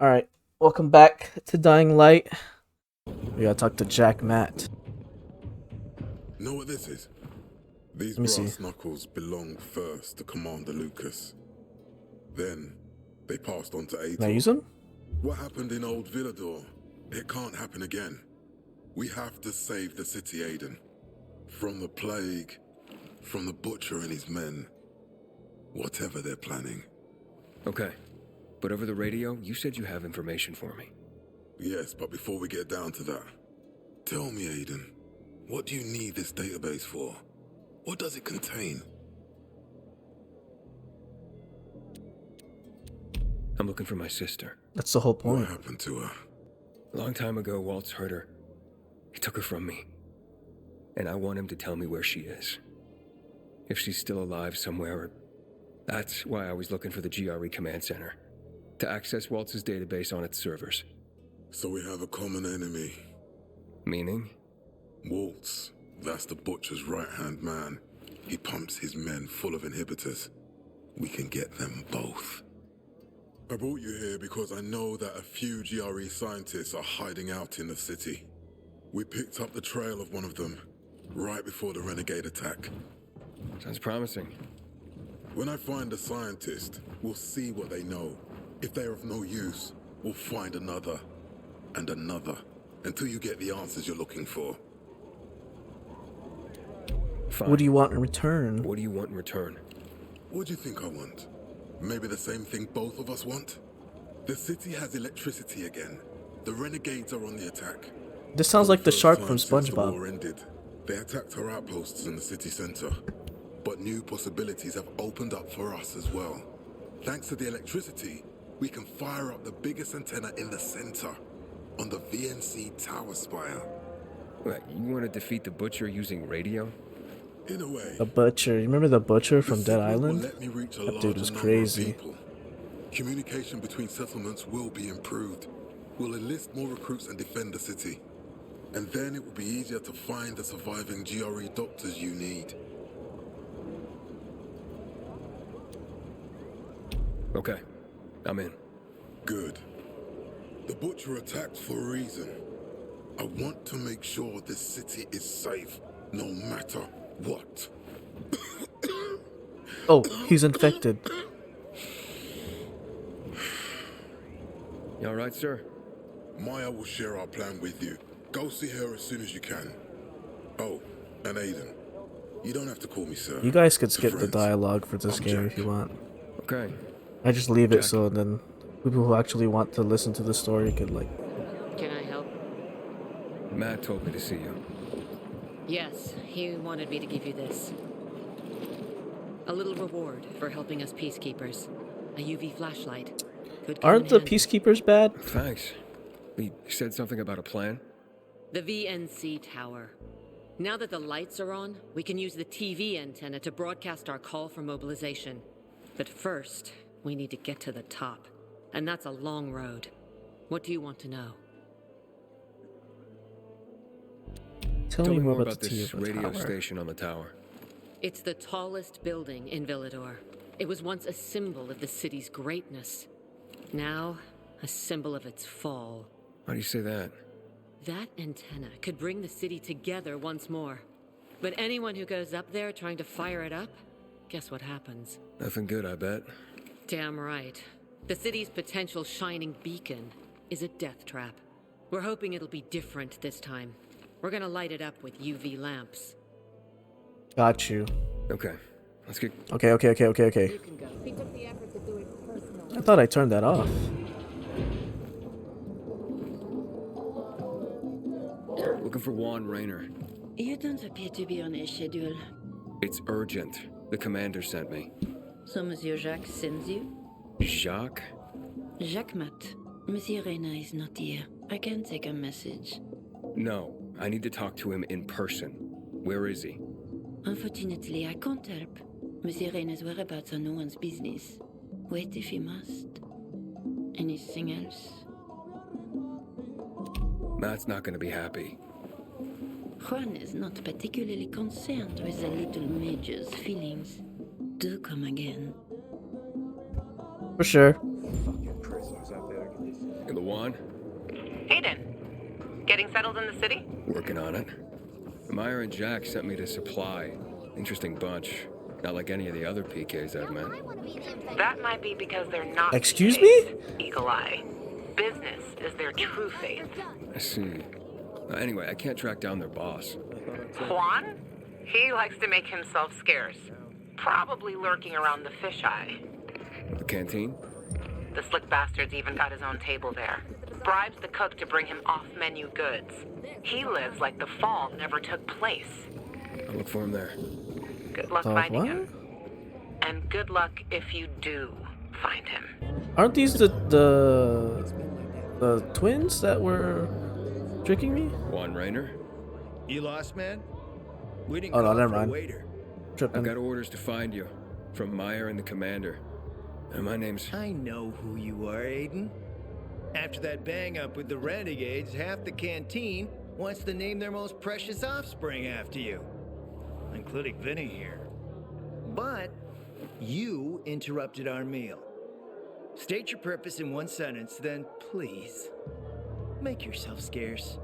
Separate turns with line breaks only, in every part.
All right, welcome back to Dying Light. We gotta talk to Jack Matt.
Know what this is? These
Let me see.
brass knuckles belonged first to Commander Lucas. Then, they passed on to
Can I
Ator.
use them?
What happened in Old Villador? It can't happen again. We have to save the city, Aiden. From the plague, from the Butcher and his men. Whatever they're planning.
Okay. But over the radio, you said you have information for me.
Yes, but before we get down to that, tell me, Aiden, what do you need this database for? What does it contain?
I'm looking for my sister.
That's the whole
What
point.
happened to her?
A long time ago, Waltz hurt her. He took her from me. And I want him to tell me where she is. If she's still alive somewhere. That's why I was looking for the GRE command center. To access Waltz's database on its servers.
So we have a common enemy.
Meaning?
Waltz, that's the Butcher's right-hand man. He pumps his men full of inhibitors. We can get them both. I brought you here because I know that a few GRE scientists are hiding out in the city. We picked up the trail of one of them, right before the renegade attack.
Sounds promising.
When I find a scientist, we'll see what they know. If they're of no use, we'll find another, and another, until you get the answers you're looking for.
Fine.
What do you want in return?
What do you want in return?
What do you think I want? Maybe the same thing both of us want? The city has electricity again. The renegades are on the attack.
This sounds like the
First
shark
time
from
since the
SpongeBob.
war ended, they attacked our outposts in the city center. But new possibilities have opened up for us as well. Thanks to the electricity, we can fire up the biggest antenna in the center, on the VNC tower spire.
What, you want to defeat the Butcher using radio?
In a way,
The Butcher. You remember the Butcher from
the
Dead
signal will
Island?
let me reach a
That dude
larger
was
number of
crazy.
people. Communication between settlements will be improved. We'll enlist more recruits and defend the city. And then it will be easier to find the surviving GRE doctors you need.
Okay. I'm in.
Good. The Butcher attacked for a reason. I want to make sure this city is safe, no matter what.
Oh, he's infected.
You alright, sir?
Maya will share our plan with you. Go see her as soon as you can. Oh, and Aiden. You don't have to call me sir.
You guys could
To
skip the
friends.
dialogue for this
I'm
game
Jack.
if you want.
Okay.
I just leave it
Jack.
so then people who actually want to listen to the story could like.
Can I help?
Matt told me to see you.
Yes, he wanted me to give you this. A little reward for helping us peacekeepers. A UV flashlight. Could come
Aren't
in
the
handy.
peacekeepers bad?
Thanks. He said something about a plan?
The VNC tower. Now that the lights are on, we can use the TV antenna to broadcast our call for mobilization. But first, we need to get to the top. And that's a long road. What do you want to know?
Tell me more about the
this
TV
radio
tower.
station on the tower.
It's the tallest building in Villador. It was once a symbol of the city's greatness. Now, a symbol of its fall.
Why do you say that?
That antenna could bring the city together once more. But anyone who goes up there trying to fire it up, guess what happens?
Nothing good, I bet.
Damn right. The city's potential shining beacon is a death trap. We're hoping it'll be different this time. We're gonna light it up with UV lamps.
Got you.
Okay. Let's get...
Okay.
You can go.
He took the effort to do it personally.
I thought I turned that off.
Looking for Juan Rayner.
You don't appear to be on a schedule.
It's urgent. The commander sent me.
So Monsieur Jacques sends you?
Jacques?
Jacques Mat. Monsieur Reina is not here. I can take a message.
No. I need to talk to him in person. Where is he?
Unfortunately, I can't help. Monsieur Reina's whereabouts are no one's business. Wait if he must. Anything else?
Matt's not gonna be happy.
Juan is not particularly concerned with the little major's feelings. Do come again.
For sure.
Fucking prisoners out there.
The Juan?
Hayden, getting settled in the city?
Working on it. Meyer and Jack sent me to Supply. Interesting bunch. Not like any of the other PKs I've met.
That might be because they're not.
Excuse
PKs, Eagle Eye. Business is their true faith.
I see. Anyway, I can't track down their boss.
Juan? He likes to make himself scarce. Probably lurking around the fisheye.
The canteen?
The slick bastard's even got his own table there. Bribes the cook to bring him off-menu goods. He lives like the fall never took place.
I'll look for him there.
Good luck finding him. And good luck if you do find him.
Aren't these the twins that were tricking me?
Juan Raynor?
You lost, man? We didn't
Oh, no,
call
never
for a
mind.
waiter.
Tripping.
I've got orders to find you. From Meyer and the commander. And my name's...
I know who you are, Aiden. After that bang-up with the Renegades, half the canteen wants to name their most precious offspring after you. Including Vinny here. But you interrupted our meal. State your purpose in one sentence, then please, make yourself scarce.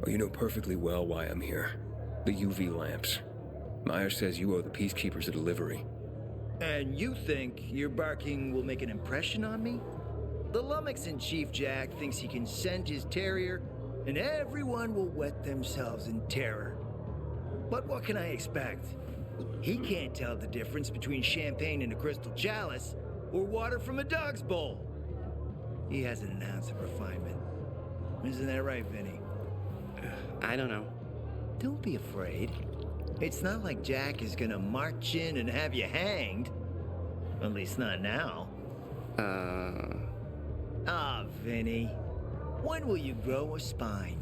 Oh, you know perfectly well why I'm here. The UV lamps. Meyer says you owe the Peacekeepers a delivery.
And you think your barking will make an impression on me? The Lummox-in-Chief Jack thinks he can send his terrier, and everyone will wet themselves in terror. But what can I expect? He can't tell the difference between champagne in a crystal chalice or water from a dog's bowl. He has an ounce of refinement. Isn't that right, Vinny?
I don't know.
Don't be afraid. It's not like Jack is gonna march in and have you hanged. At least not now. Ah, Vinny. When will you grow a spine?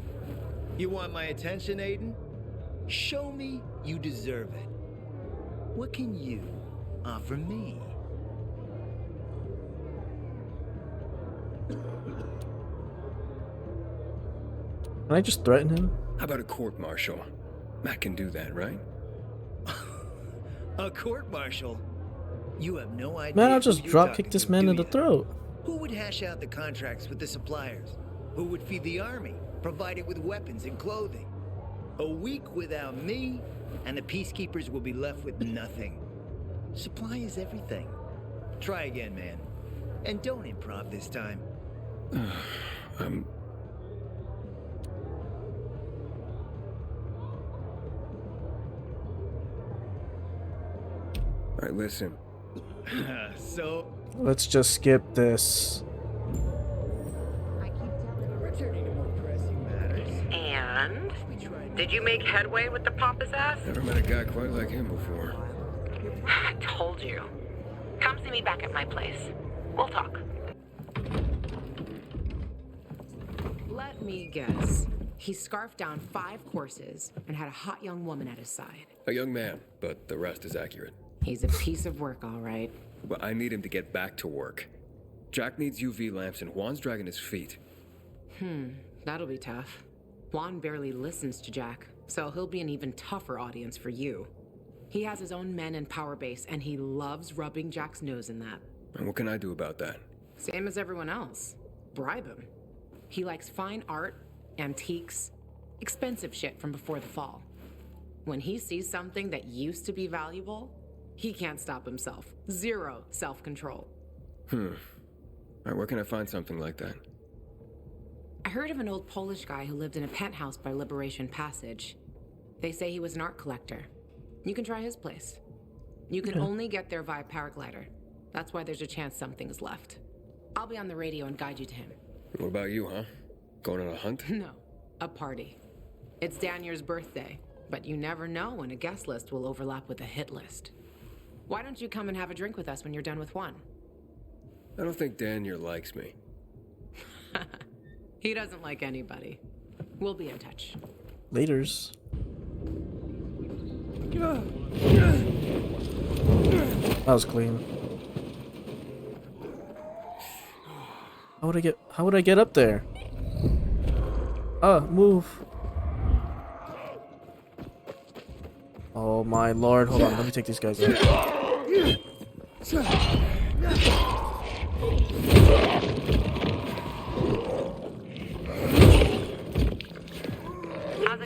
You want my attention, Aiden? Show me you deserve it. What can you offer me?
Can I just threaten him?
How about a court-martial? Matt can do that, right?
A court-martial? You have no idea.
Man, I'll
who
just
you're
drop
talking
kick this
to,
man
do
in the
ya?
throat.
Who would hash out the contracts with the suppliers? Who would feed the army, provide it with weapons and clothing? A week without me, and the Peacekeepers will be left with nothing. Supply is everything. Try again, man. And don't improv this time.
All right, listen.
So,
Let's just skip this.
returning to more pressing matters.
And? Did you make headway with the pompous ass?
Never met a guy quite like him before.
I told you. Come see me back at my place. We'll talk.
Let me guess. He scarfed down 5 courses and had a hot young woman at his side.
A young man, but the rest is accurate.
He's a piece of work, all right.
But I need him to get back to work. Jack needs UV lamps and Juan's dragging his feet.
That'll be tough. Juan barely listens to Jack, so he'll be an even tougher audience for you. He has his own men and power base, and he loves rubbing Jack's nose in that.
And what can I do about that?
Same as everyone else. Bribe him. He likes fine art, antiques, expensive shit from before the fall. When he sees something that used to be valuable, he can't stop himself. 0 self-control.
All right, where can I find something like that?
I heard of an old Polish guy who lived in a penthouse by Liberation Passage. They say he was an art collector. You can try his place. You can only get there via paraglider. That's why there's a chance something's left. I'll be on the radio and guide you to him.
What about you, huh? Going on a hunt?
No, a party. It's Danier's birthday, but you never know when a guest list will overlap with a hit list. Why don't you come and have a drink with us when you're done with one?
I don't think Daniel likes me.
He doesn't like anybody. We'll be in touch.
Laters. That was clean. How would I get up there? Move. Oh my lord, hold on, let me take these guys out.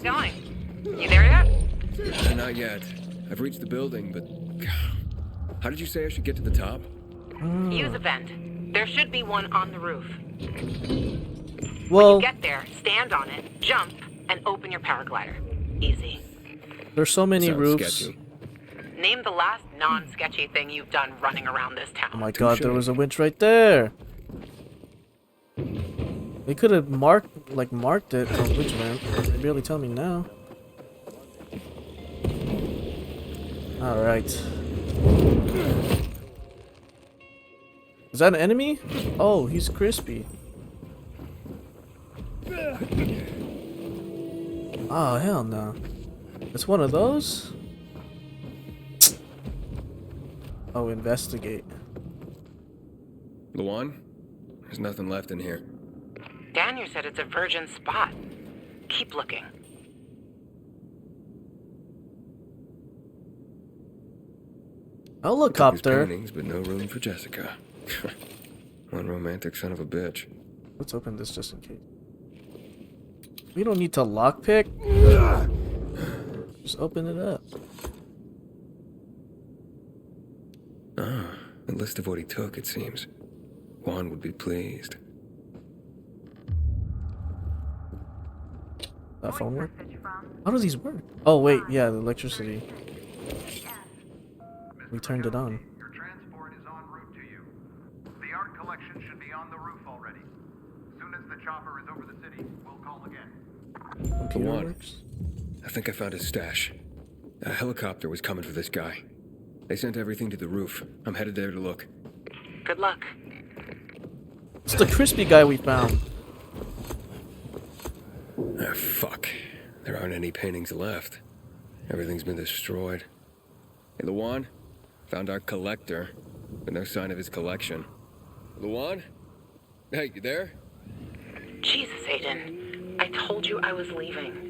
going? You there yet?
Not yet. I've reached the building, but... How did you say I should get to the top?
Use a vent. There should be one on the roof.
Well,
Get there, stand on it, jump, and open your paraglider. Easy.
there's so many
Sounds
roofs.
sketchy.
Name the last non-sketchy thing you've done running around this town.
Oh my god, there was a winch right there. They could have marked it on which ramp. They barely tell me now. Alright. Is that an enemy? Oh, he's crispy. Oh, hell no. It's one of those? Oh, investigate.
Luan? There's nothing left in here.
Daniel said it's a virgin spot. Keep looking.
Helicopter.
His paintings, but no room for Jessica. One romantic son of a bitch.
Let's open this just in case. We don't need to lockpick. Just open it up.
Ah, a list of what he took, it seems. Juan would be pleased.
That phone work? How does these work? Oh wait, yeah, the electricity. We turned it on.
Your transport is en route to you. The art collection should be on the roof already. As soon as the chopper is over the city, we'll call again.
Computer
Luan,
works?
I think I found his stash. A helicopter was coming for this guy. They sent everything to the roof. I'm headed there to look.
Good luck.
It's the crispy guy we found.
Ah, fuck. There aren't any paintings left. Everything's been destroyed. Hey, Luan? Found our collector, but no sign of his collection. Luan? Hey, you there?
Jesus, Aiden. I told you I was leaving.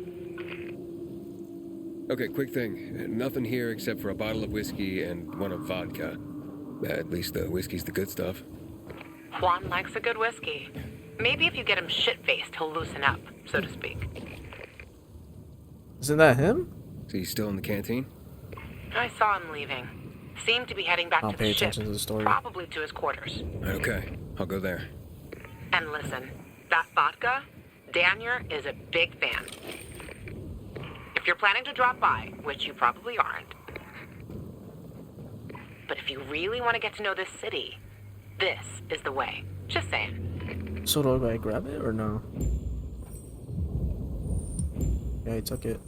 Okay, quick thing. Nothing here except for a bottle of whiskey and one of vodka. At least the whiskey's the good stuff.
Juan likes a good whiskey. Maybe if you get him shit-faced, he'll loosen up, so to speak.
Isn't that him?
So he's still in the canteen?
I saw him leaving. Seemed to be heading back
I'll
to
pay
the ship.
attention to the story.
Probably to his quarters.
Okay, I'll go there.
And listen, that vodka, Daniel is a big fan. If you're planning to drop by, which you probably aren't, but if you really want to get to know this city, this is the way. Just saying.
So do I grab it or no? Yeah, I took it.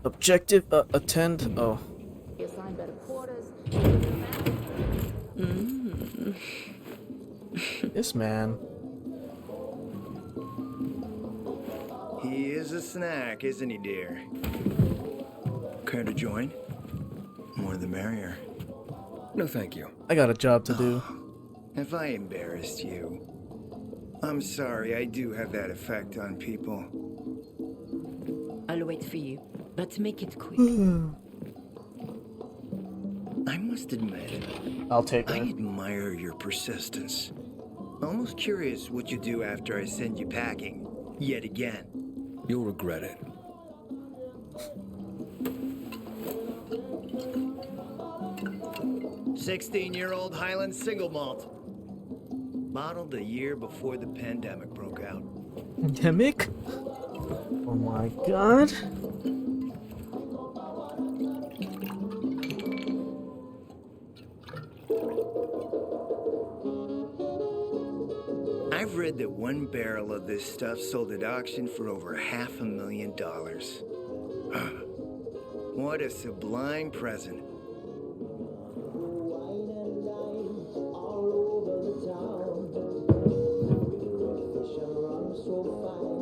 Objective, attend. Oh. This man.
He is a snack, isn't he, dear? Care to join? More the merrier.
No, thank you.
I got a job to do.
Have I embarrassed you? I'm sorry, I do have that effect on people.
I'll wait for you, but make it quick.
I must admit,
I'll take
I
it.
admire your persistence. Almost curious what you do after I send you packing. Yet again.
You'll regret it.
"16-year-old Highland single malt. Bottled a year before the pandemic broke out.
Pandemic? Oh my god.
I've read that one barrel of this stuff sold at auction for over $500,000. What a sublime present.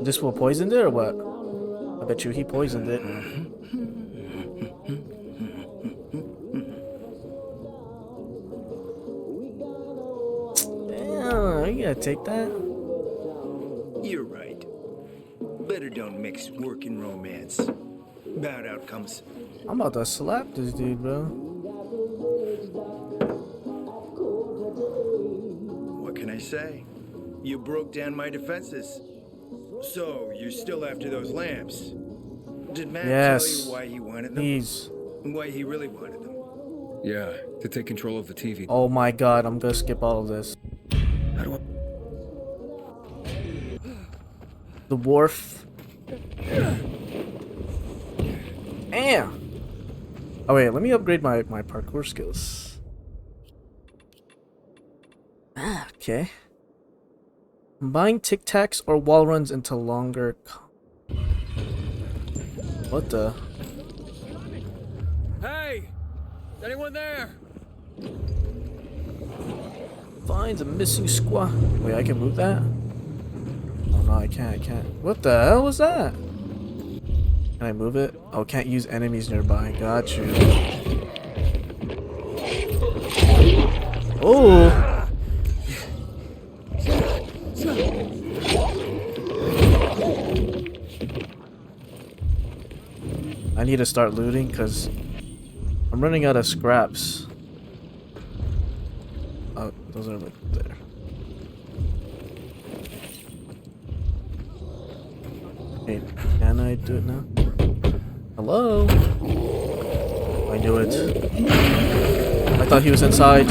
This will poisoned it or what? I bet you he poisoned it. Damn, you gotta take that.
You're right. Better don't mix work and romance. Bad outcomes.
I'm about to slap this dude, bro.
What can I say? You broke down my defenses. So, you're still after those lamps? Did Matt
Yes.
tell you why he wanted them?
Please.
And why he really wanted them?
Yeah, to take control of the TV.
Oh my god, I'm gonna skip all of this.
How do I...
The wharf. Damn. Oh wait, let me upgrade my parkour skills. Ah, okay. Combine tic tacs or wall runs into longer. What the?
Hey! Is anyone there?
Find a missing squad. Wait, I can move that? Oh no, I can't. What the hell was that? Can I move it? Oh, can't use enemies nearby. Got you. Oh! I need to start looting because I'm running out of scraps. Oh, those are like there. Hey, can I do it now? Hello? I knew it. I thought he was inside.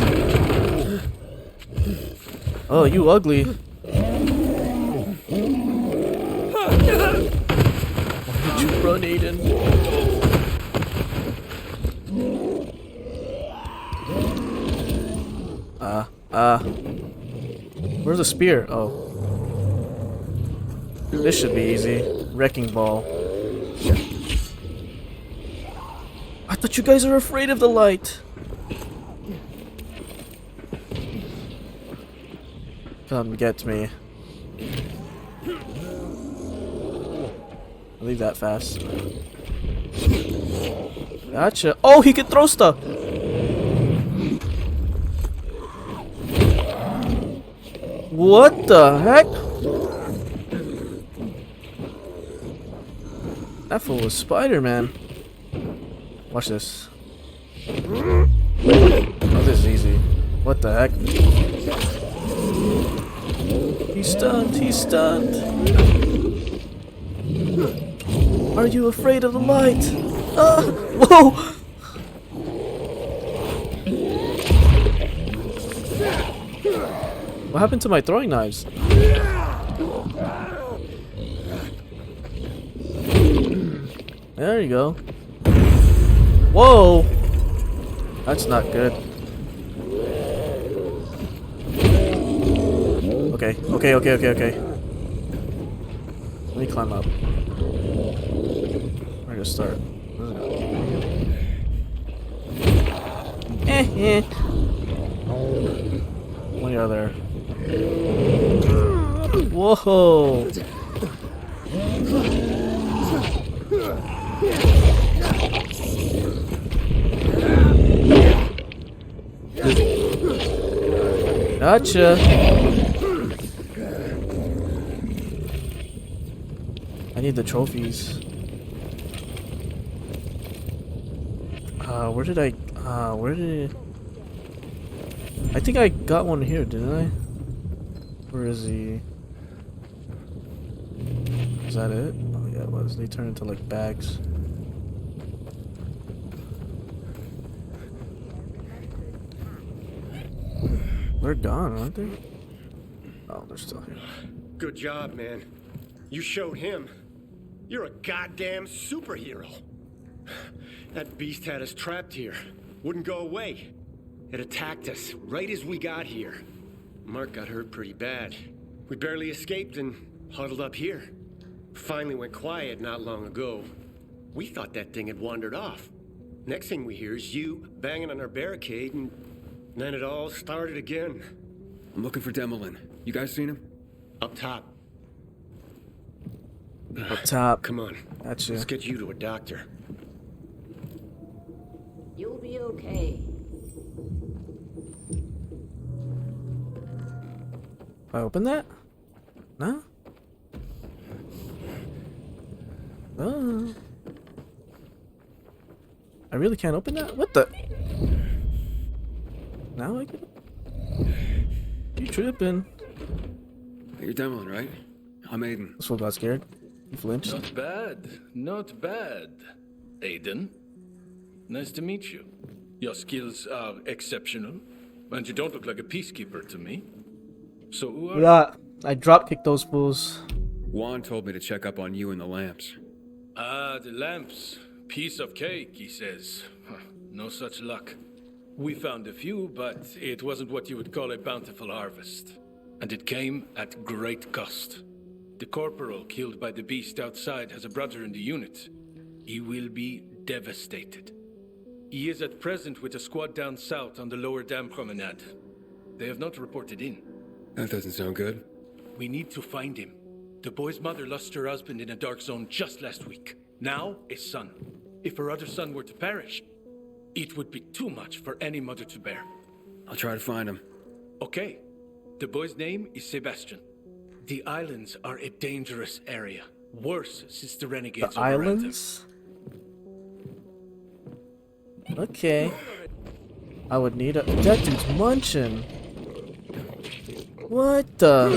Oh, you ugly. Why did you run, Aiden? Where's the spear? Oh. This should be easy. Wrecking ball. I thought you guys are afraid of the light. Come get me. I'll leave that fast. Gotcha. Oh, he can throw stuff. What the heck? That fool was Spider-Man. Watch this. Oh, this is easy. What the heck? He's stunned. He's stunned. Are you afraid of the light? Whoa! What happened to my throwing knives? There you go. Whoa! That's not good. Okay. Let me climb up. Where to start? One other. Whoa! Gotcha. I need the trophies. Where did I think I got one here, didn't I? Where is he? Is that it? Oh yeah, it was. They turn into like bags. They're gone, aren't they? Oh, they're still here.
Good job, man. You showed him. You're a goddamn superhero. That beast had us trapped here. Wouldn't go away. It attacked us right as we got here. Mark got hurt pretty bad. We barely escaped and huddled up here. Finally went quiet not long ago. We thought that thing had wandered off. Next thing we hear is you banging on our barricade, and then it all started again.
I'm looking for Demolin. You guys seen him?
Up top.
Up top.
Come on.
Gotcha.
Let's get you to a doctor.
You'll be okay.
I open that? No? Oh. I really can't open that? What the? Now I can. You tripping?
You're Demolin, right? I'm Aiden.
This fool got scared. He flinched.
Not bad. Not bad. Aiden. Nice to meet you. Your skills are exceptional, and you don't look like a peacekeeper to me. So who are
Yeah, I drop kicked those fools.
Juan told me to check up on you and the lamps.
Ah, the lamps. Piece of cake, he says. Huh, no such luck. We found a few, but it wasn't what you would call a bountiful harvest. And it came at great cost. The corporal killed by the beast outside has a brother in the unit. He will be devastated. He is at present with a squad down south on the lower dam promenade. They have not reported in.
That doesn't sound good.
We need to find him. The boy's mother lost her husband in a dark zone just last week. Now, a son. If her other son were to perish, it would be too much for any mother to bear.
I'll try to find him.
Okay. The boy's name is Sebastian. The islands are a dangerous area. Worse since the renegades
The
overran them.
islands? Okay. I would need a... That dude's munching. What the...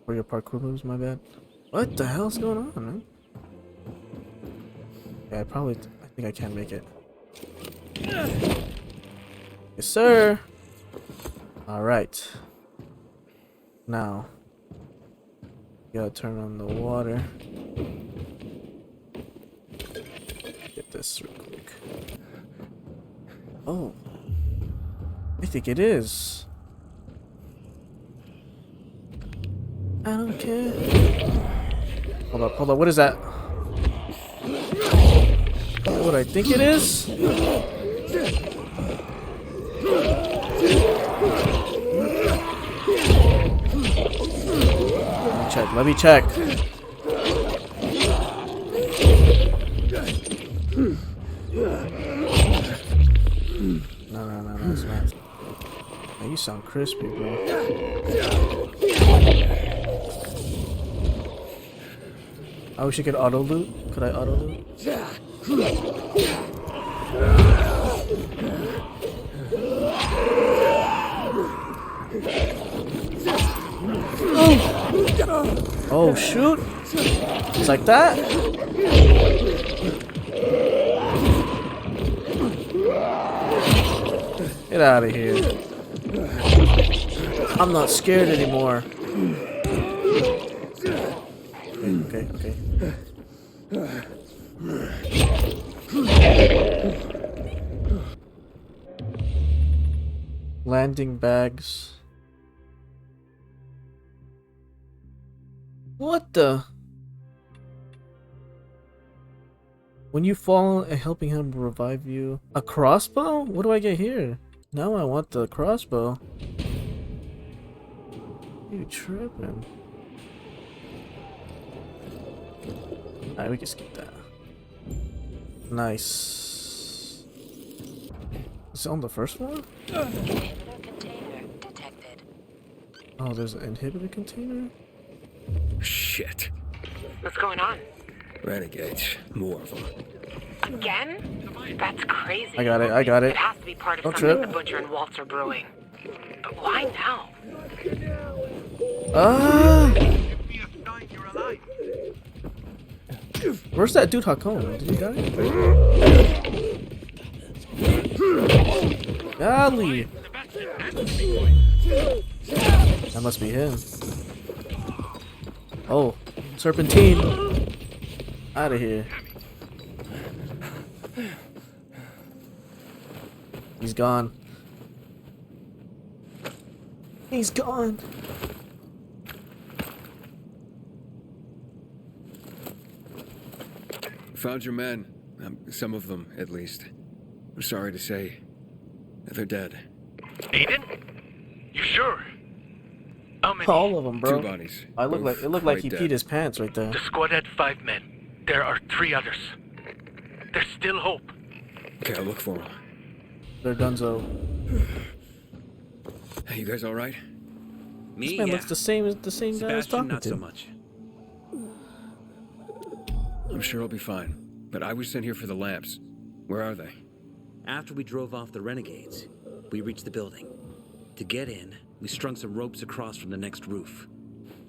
For your parkour moves, my bad. What the hell's going on, man? Yeah, I think I can make it. Yes, sir! Alright. Now. Gotta turn on the water. Get this real quick. Oh. I think it is. I don't care. Hold up, what is that? Is that what I think it is? Let me check. No, it's not. Man, you sound crispy, bro. I wish I could auto loot. Could I auto loot? Oh shoot! It's like that? Get out of here. I'm not scared anymore. Okay. Landing bags. What the? When you fall, helping him revive you. A crossbow? What do I get here? Now I want the crossbow. You tripping? Alright, we can skip that. Nice. Is it on the first one?
Inhibitor container detected.
Oh, there's an inhibitor container?
Shit.
What's going on?
Renegades. More of them.
Again? That's crazy.
I got it.
It has to be part of
Don't
something
trip.
the Butcher and Waltz are brewing. But why now?
Where's that dude Hakon? Did he die? Golly! That must be him. Oh, serpentine! Out of here. He's gone. He's gone.
Found your men. Some of them, at least. I'm sorry to say, they're dead.
Aiden? You sure? How many?
All of them, bro.
2 bodies.
It looked like he
quite
peed
dead.
his pants right there.
The squad had 5 men. There are 3 others. There's still hope.
Okay, I'll look for them.
They're donezo.
Hey, you guys all right?
This man looks the same as the same guy I was talking
not
to.
so much.
I'm sure I'll be fine. But I was sent here for the lamps. Where are they?
After we drove off the renegades, we reached the building. To get in, we strung some ropes across from the next roof.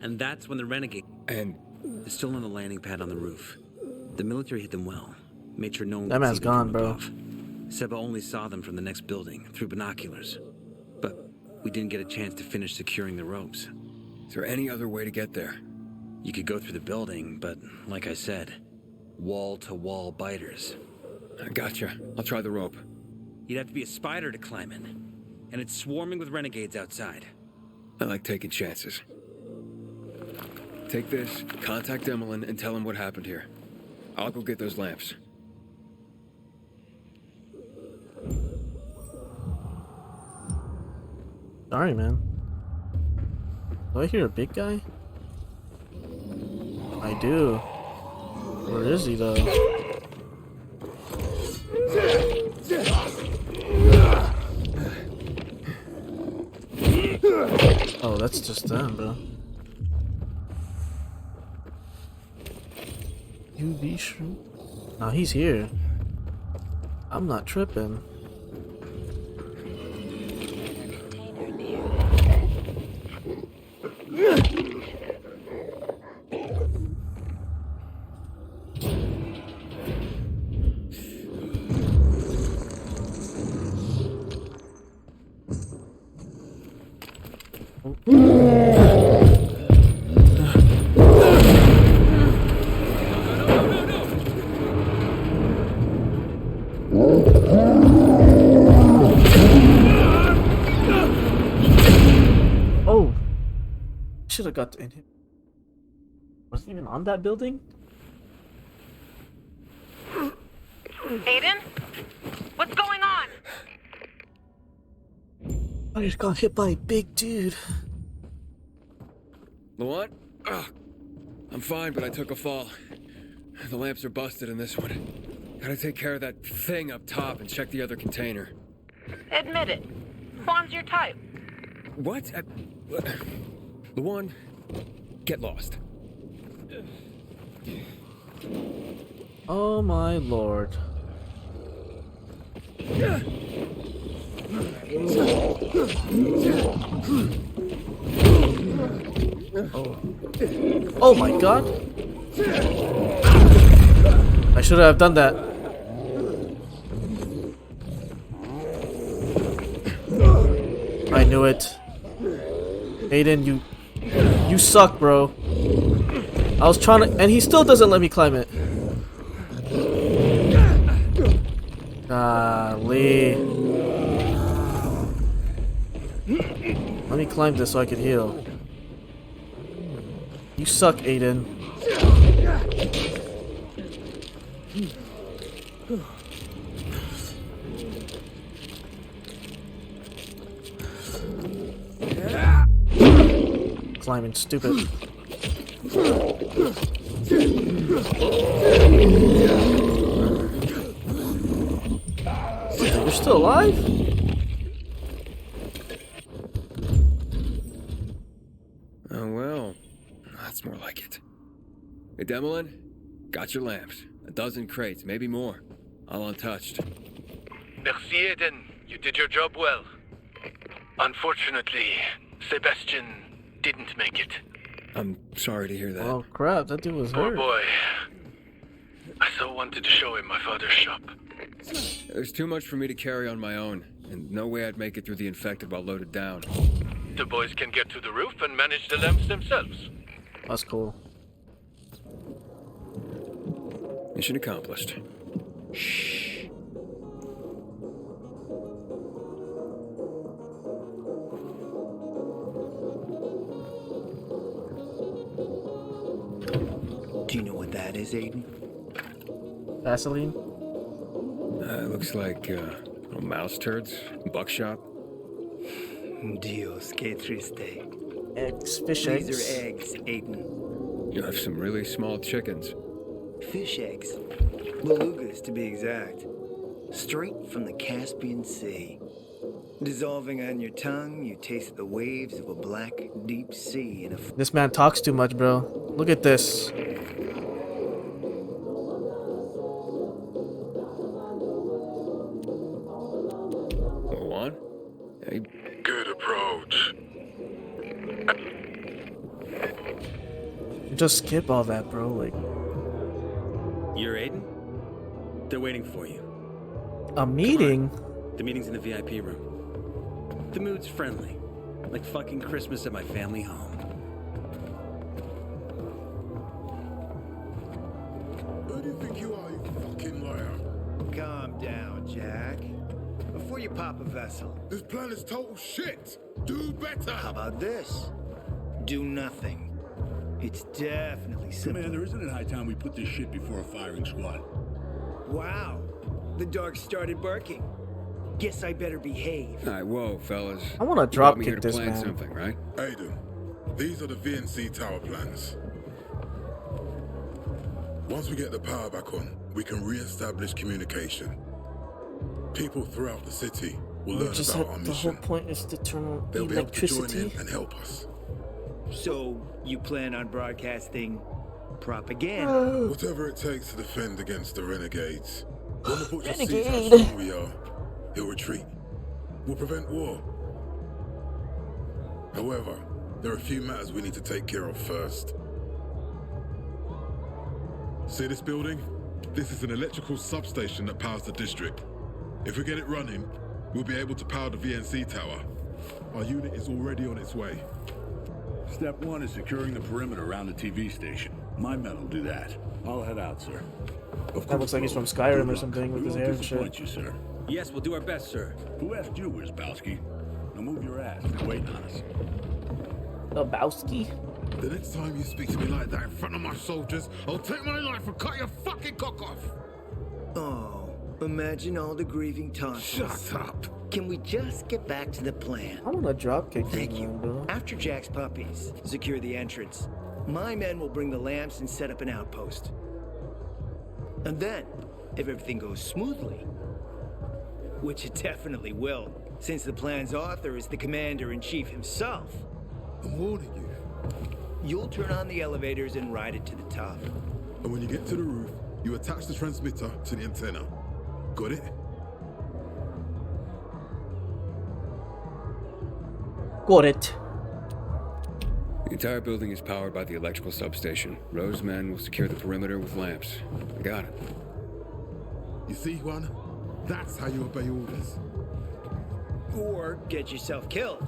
And that's when the renegade...
And...
They're still on the landing pad on the roof. The military hit them well. Made sure no one
That
could
man's
see them
gone,
from
bro.
above. Seba only saw them from the next building, through binoculars. But we didn't get a chance to finish securing the ropes.
Is there any other way to get there?
You could go through the building, but like I said, wall-to-wall biters.
I gotcha. I'll try the rope.
You'd have to be a spider to climb it. And it's swarming with renegades outside.
I like taking chances. Take this, contact Emmeline, and tell him what happened here. I'll go get those lamps.
Sorry, man. Do I hear a big guy? I do. Where is he, though? Oh, that's just them, bro. UV shroom? Nah, he's here. I'm not tripping. Oh, should have got in him. Wasn't even on that building.
Aiden, what's going on?
I just got hit by a big dude.
Luan? Ugh. I'm fine, but I took a fall. The lamps are busted in this one. Gotta take care of that thing up top and check the other container.
Admit it. Juan's your type.
What? Luan, get lost.
Oh my lord. Oh. Oh my god. I should have done that. I knew it. Aiden, you suck, bro. I was trying to, and he still doesn't let me climb it. Golly. Let me climb this so I can heal. You suck, Aiden. Climbing stupid. You're still alive?
Oh well, that's more like it. Hey, Demelin, got your lamps. 12 crates, maybe more. All untouched.
Merci, Aiden. You did your job well. Unfortunately, Sebastian didn't make it.
I'm sorry to hear that.
Oh crap, that dude was
Poor
hurt.
boy. I so wanted to show him my father's shop.
There's too much for me to carry on my own, and no way I'd make it through the infected while loaded down.
The boys can get to the roof and manage the lamps themselves.
That's cool.
Mission accomplished.
Shh.
Do you know what that is, Aiden?
Vaseline?
Looks like little mouse turds, buckshot.
Dios, que triste.
Eggs, fish
These
eggs.
are eggs, Aiden.
You have some really small chickens.
Fish eggs. Belugas, to be exact. Straight from the Caspian Sea. Dissolving on your tongue, you taste the waves of a black, deep sea in a...
This man talks too much, bro. Look at this.
Luan? Hey,
Good approach.
just skip all that, bro. Like,
You're Aiden? They're waiting for you.
a meeting?
The meeting's in the VIP room. The mood's friendly. Like fucking Christmas at my family home.
Who do you think you are, you fucking liar?
Calm down, Jack. Before you pop a vessel.
This plan is total shit. Do better.
How about this? Do nothing. It's definitely simple.
Commander, isn't it high time we put this shit before a firing squad?
Wow. The dog started barking. Guess I better behave.
All right, whoa, fellas.
I want to
You
drop
brought me here
kick
to
this
plan
man.
something, right?
Aiden, these are the VNC tower plans. Once we get the power back on, we can re-establish communication. People throughout the city will learn
Just
about our
the whole
mission.
point is to turn on
They'll be able to join
electricity.
in and help us.
So, you plan on broadcasting propaganda?
Whatever it takes to defend against the renegades. When the butcher sees how
Renegade.
strong we are, he'll retreat. We'll prevent war. However, there are a few matters we need to take care of first. See this building? This is an electrical substation that powers the district. If we get it running, we'll be able to power the VNC tower. Our unit is already on its way.
Step one is securing the perimeter around the TV station. My men will do that. I'll head out, sir.
That looks like he's from Skyrim or something with his hair and
disappoint
shit.
you, sir.
Yes, we'll do our best, sir.
Who asked you, Wierzbowski? Now move your ass. They're waiting on us.
Lebowski?
The next time you speak to me like that in front of my soldiers, I'll take my knife and cut your fucking cock off.
Oh, imagine all the grieving tonsils.
Shut up.
Can we just get back to the plan?
I want to drop kick this
Thank
man,
you.
bro.
After Jack's puppies secure the entrance, my men will bring the lamps and set up an outpost. And then, if everything goes smoothly, which it definitely will, since the plan's author is the commander-in-chief himself,
I'm warning you.
you'll turn on the elevators and ride it to the top.
And when you get to the roof, you attach the transmitter to the antenna. Got it?
Got it.
The entire building is powered by the electrical substation. Rose's men will secure the perimeter with lamps. I got it.
You see, Juan? That's how you obey orders.
Or get yourself killed.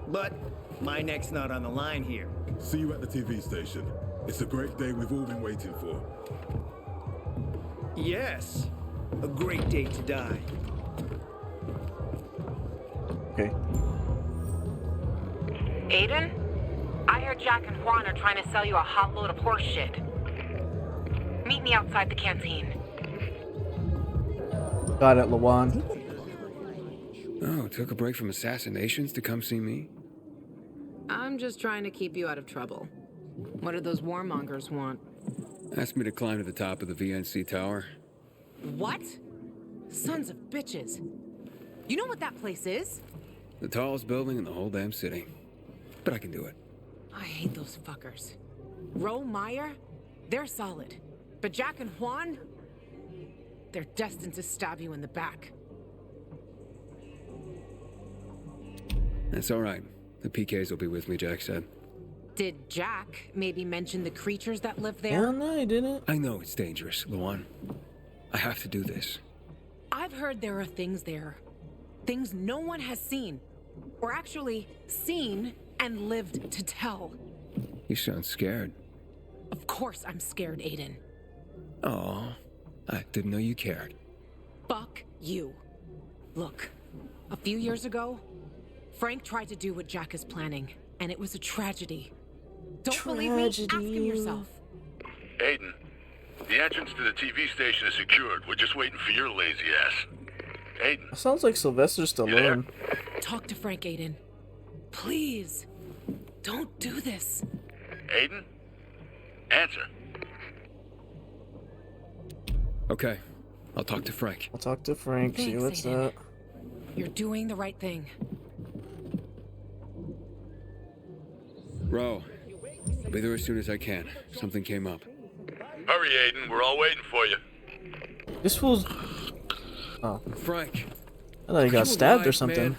But my neck's not on the line here.
See you at the TV station. It's a great day we've all been waiting for.
Yes, a great day to die.
Okay.
Aiden? I heard Jack and Juan are trying to sell you a hot load of horse shit. Meet me outside the canteen.
Got it, Lawan.
Oh, took a break from assassinations to come see me?
I'm just trying to keep you out of trouble. What do those warmongers want?
Asked me to climb to the top of the VNC tower.
What? Sons of bitches. You know what that place is?
The tallest building in the whole damn city. But I can do it.
I hate those fuckers. Ro Meyer? They're solid. But Jack and Juan? They're destined to stab you in the back.
That's all right. The PKs will be with me, Jack said.
Did Jack maybe mention the creatures that live there?
Hell no, he didn't.
I know it's dangerous, Luan. I have to do this.
I've heard there are things there. Things no one has seen. Or actually, seen and lived to tell.
You sound scared.
Of course I'm scared, Aiden.
Aw, I didn't know you cared.
Fuck you. Look, a few years ago, Frank tried to do what Jack is planning, and it was a tragedy. Don't believe me? Ask him yourself.
Aiden, the entrance to the TV station is secured. We're just waiting for your lazy ass. Aiden.
Sounds like Sylvester Stallone.
Talk to Frank, Aiden. Please. Don't do this.
Aiden? Answer.
Okay, I'll talk to Frank.
I'll talk to Frank, see
Thanks,
what's
Aiden.
up.
You're doing the right thing.
Ro, I'll be there as soon as I can. Something came up.
Hurry, Aiden. We're all waiting for you.
This fool's... Oh.
Frank.
I thought he got stabbed or something.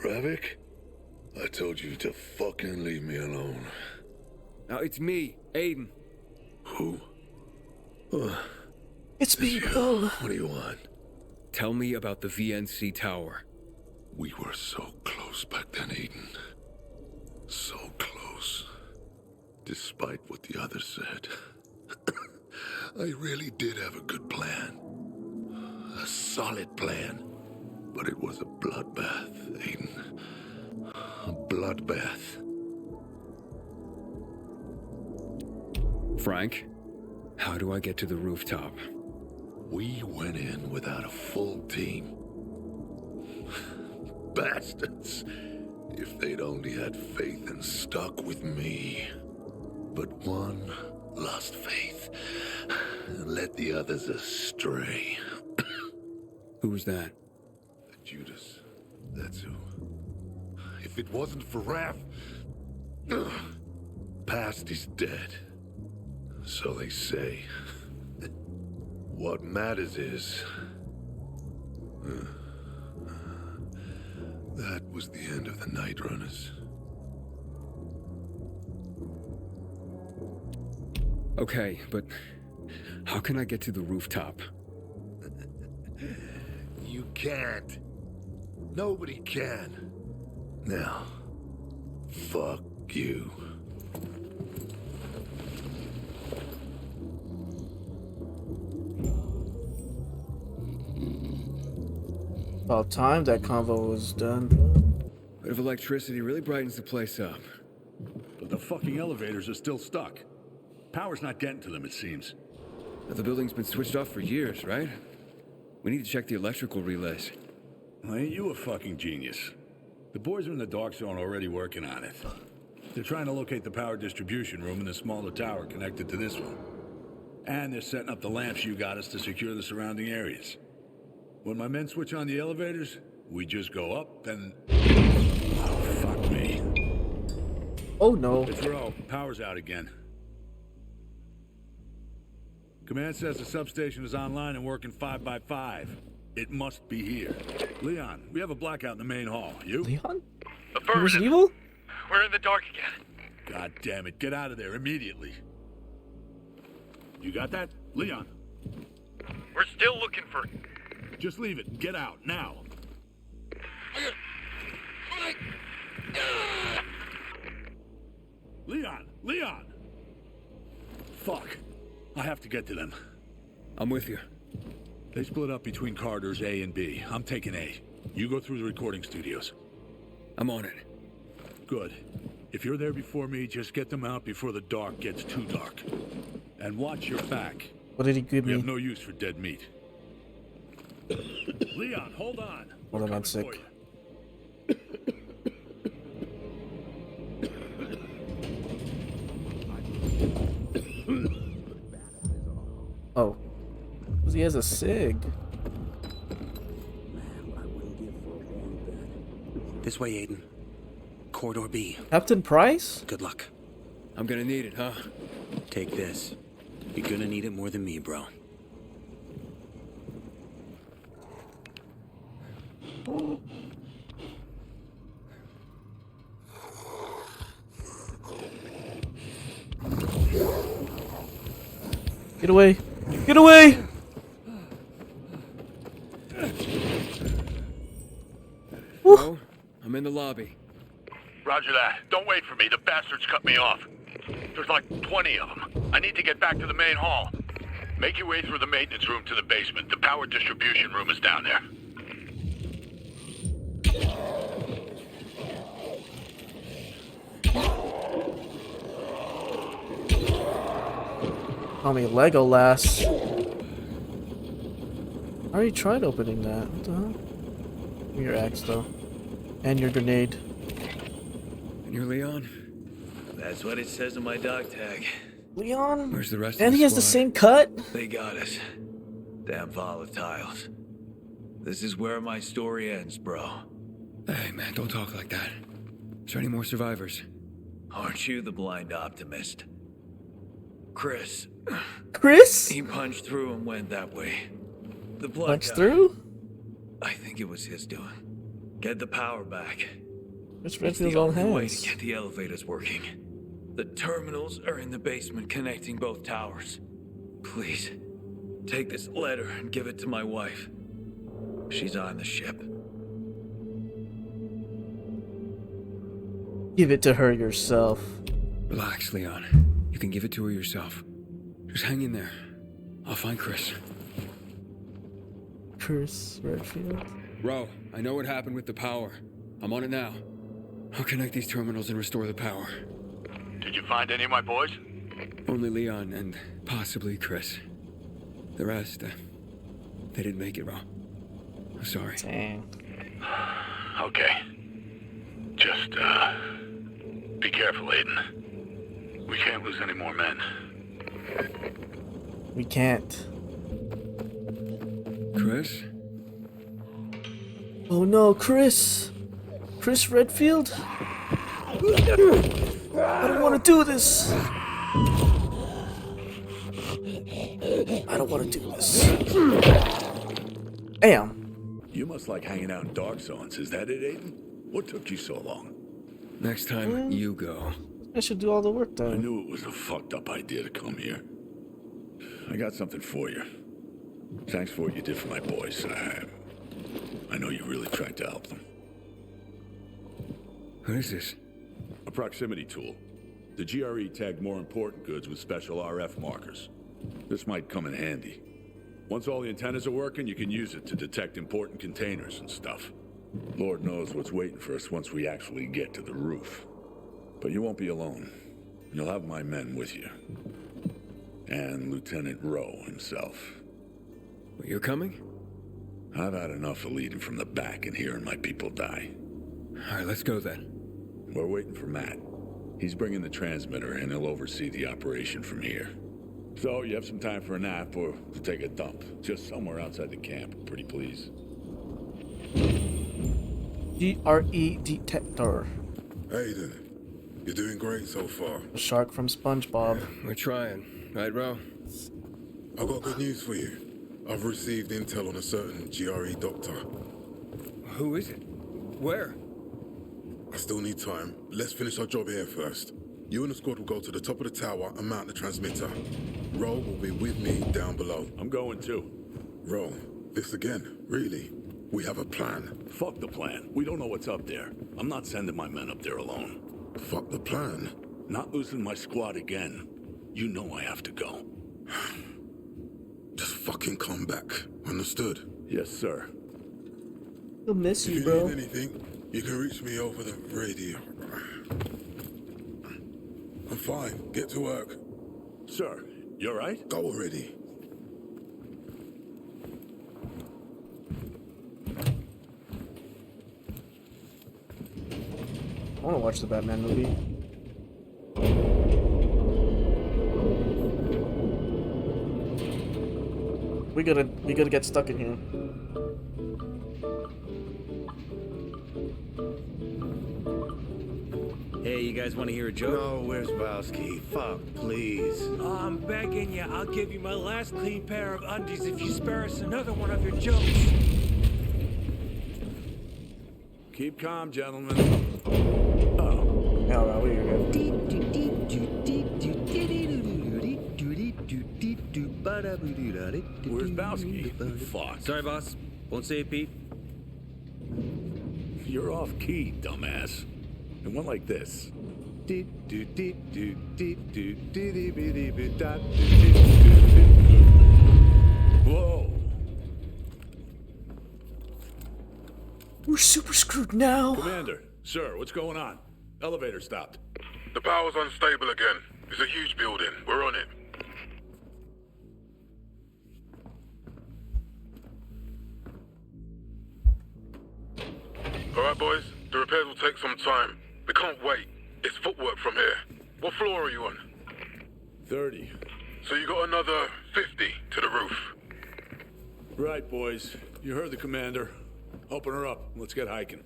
Ravik? I told you to fucking leave me alone.
It's me, Aiden.
Who?
It's me, bro.
What do you want?
Tell me about the VNC tower.
We were so close back then, Aiden. So close. Despite what the others said. I really did have a good plan. A solid plan. But it was a bloodbath, Aiden. A bloodbath.
Frank, how do I get to the rooftop?
We went in without a full team. Bastards. If they'd only had faith and stuck with me. But one lost faith and led the others astray.
Who was that?
Judas. That's who. If it wasn't for Raph, past is dead. So they say. What matters is... that was the end of the Night Runners.
Okay, but how can I get to the rooftop?
You can't. Nobody can. Now, fuck you.
About time that convo was done.
Bit of electricity really brightens the place up.
But the fucking elevators are still stuck. Power's not getting to them, it seems.
But the building's been switched off for years, right? We need to check the electrical relays.
Well, ain't you a fucking genius? The boys are in the dark zone already working on it. They're trying to locate the power distribution room in the smaller tower connected to this one. And they're setting up the lamps you got us to secure the surrounding areas. When my men switch on the elevators, we just go up and... Oh, fuck me.
Oh, no.
It's Ro. Power's out again. Command says the substation is online and working 5 by 5. It must be here. Leon, we have a blackout in the main hall. You?
Leon?
Affirmative.
Evil?
We're in the dark again.
God damn it. Get out of there immediately. You got that? Leon?
We're still looking for...
Just leave it. Get out, now. Leon! Leon! Fuck. I have to get to them.
I'm with you.
They split up between corridors A and B. I'm taking A. You go through the recording studios.
I'm on it.
Good. If you're there before me, just get them out before the dark gets too dark. And watch your back.
What did he give
We
me?
have no use for dead meat. Leon, hold on.
Well, I'm sick. Oh. He has a SIG.
This way, Aiden. Corridor B.
Captain Price?
Good luck.
I'm gonna need it, huh?
Take this. You're gonna need it more than me, bro.
Get away! Get away!
Bro, I'm in the lobby.
Roger that. Don't wait for me. The bastards cut me off. There's like 20 of them. I need to get back to the main hall. Make your way through the maintenance room to the basement. The power distribution room is down there.
Call me Legolas. I already tried opening that. What the hell? Give me your axe, though. And your grenade.
And you're Leon?
That's what it says on my dog tag.
Leon?
Where's the rest of
And
the
he has the
squad?
same cut?
They got us. Damn volatiles. This is where my story ends, bro.
Hey, man, don't talk like that. Is there any more survivors?
Aren't you the blind optimist? Chris.
Chris?
He punched through and went that way. The blood
Punched
guy.
through?
I think it was his doing. Get the power back.
It's
It's
Redfield's
the
own
only way
hands.
to get the elevators working.
The terminals are in the basement connecting both towers. Please, take this letter and give it to my wife. She's on the ship.
Give it to her yourself.
Relax, Leon. You can give it to her yourself. Just hang in there. I'll find Chris.
Chris Redfield.
Ro, I know what happened with the power. I'm on it now. I'll connect these terminals and restore the power.
Did you find any of my boys?
Only Leon and possibly Chris. The rest, they didn't make it, Ro. I'm sorry.
Dang.
Okay. Just, be careful, Aiden. We can't lose any more men.
We can't.
Chris?
Oh no, Chris! Chris Redfield? I don't want to do this! I don't want to do this. Damn.
You must like hanging out in dark zones. Is that it, Aiden? What took you so long?
Next time, you go.
I should do all the work
I
then.
knew it was a fucked up idea to come here. I got something for you. Thanks for what you did for my boys. I know you really tried to help them.
What is this?
A proximity tool. The GRE tagged more important goods with special RF markers. This might come in handy. Once all the antennas are working, you can use it to detect important containers and stuff. Lord knows what's waiting for us once we actually get to the roof. But you won't be alone. You'll have my men with you. And Lieutenant Rowe himself.
You're coming?
I've had enough of leading from the back and hearing my people die.
Alright, let's go then.
We're waiting for Matt. He's bringing the transmitter and he'll oversee the operation from here. So you have some time for a nap or to take a dump. Just somewhere outside the camp, pretty please.
GRE detector.
Aiden, you're doing great so far.
A shark from SpongeBob.
We're trying. Right, Ro?
I've got good news for you. I've received intel on a certain GRE doctor.
Who is it? Where?
I still need time. Let's finish our job here first. You and the squad will go to the top of the tower and mount the transmitter. Ro will be with me down below.
I'm going too.
Ro, this again, really? We have a plan.
Fuck the plan. We don't know what's up there. I'm not sending my men up there alone.
Fuck the plan?
Not losing my squad again. You know I have to go.
Just fucking come back. Understood?
Yes, sir.
He'll miss
If
you,
you
bro.
need anything, you can reach me over the radio. I'm fine. Get to work.
Sir, you alright?
Go already.
I want to watch the Batman movie. We gotta get stuck in here.
Hey, you guys want to hear a joke?
No, where's Bowski? Fuck, please.
I'm begging you. I'll give you my last clean pair of undies if you spare us another one of your jokes.
Keep calm, gentlemen.
Oh. No, no, we're good.
Where's Bowski? Fuck.
Sorry, boss. Won't say it, Pete.
You're off key, dumbass. It went like this. Whoa.
We're super screwed now.
Commander, sir, what's going on? Elevator stopped.
The power's unstable again. It's a huge building. We're on it. Alright, boys. The repairs will take some time. We can't wait. It's footwork from here. What floor are you on?
30.
So you got another 50 to the roof.
Right, boys. You heard the commander. Open her up. Let's get hiking.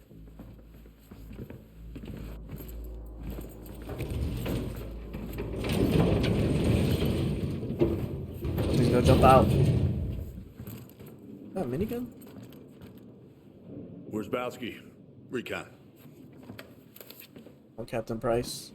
He's gonna jump out. That minigun?
Where's Bowski? Recon.
Oh, Captain Price.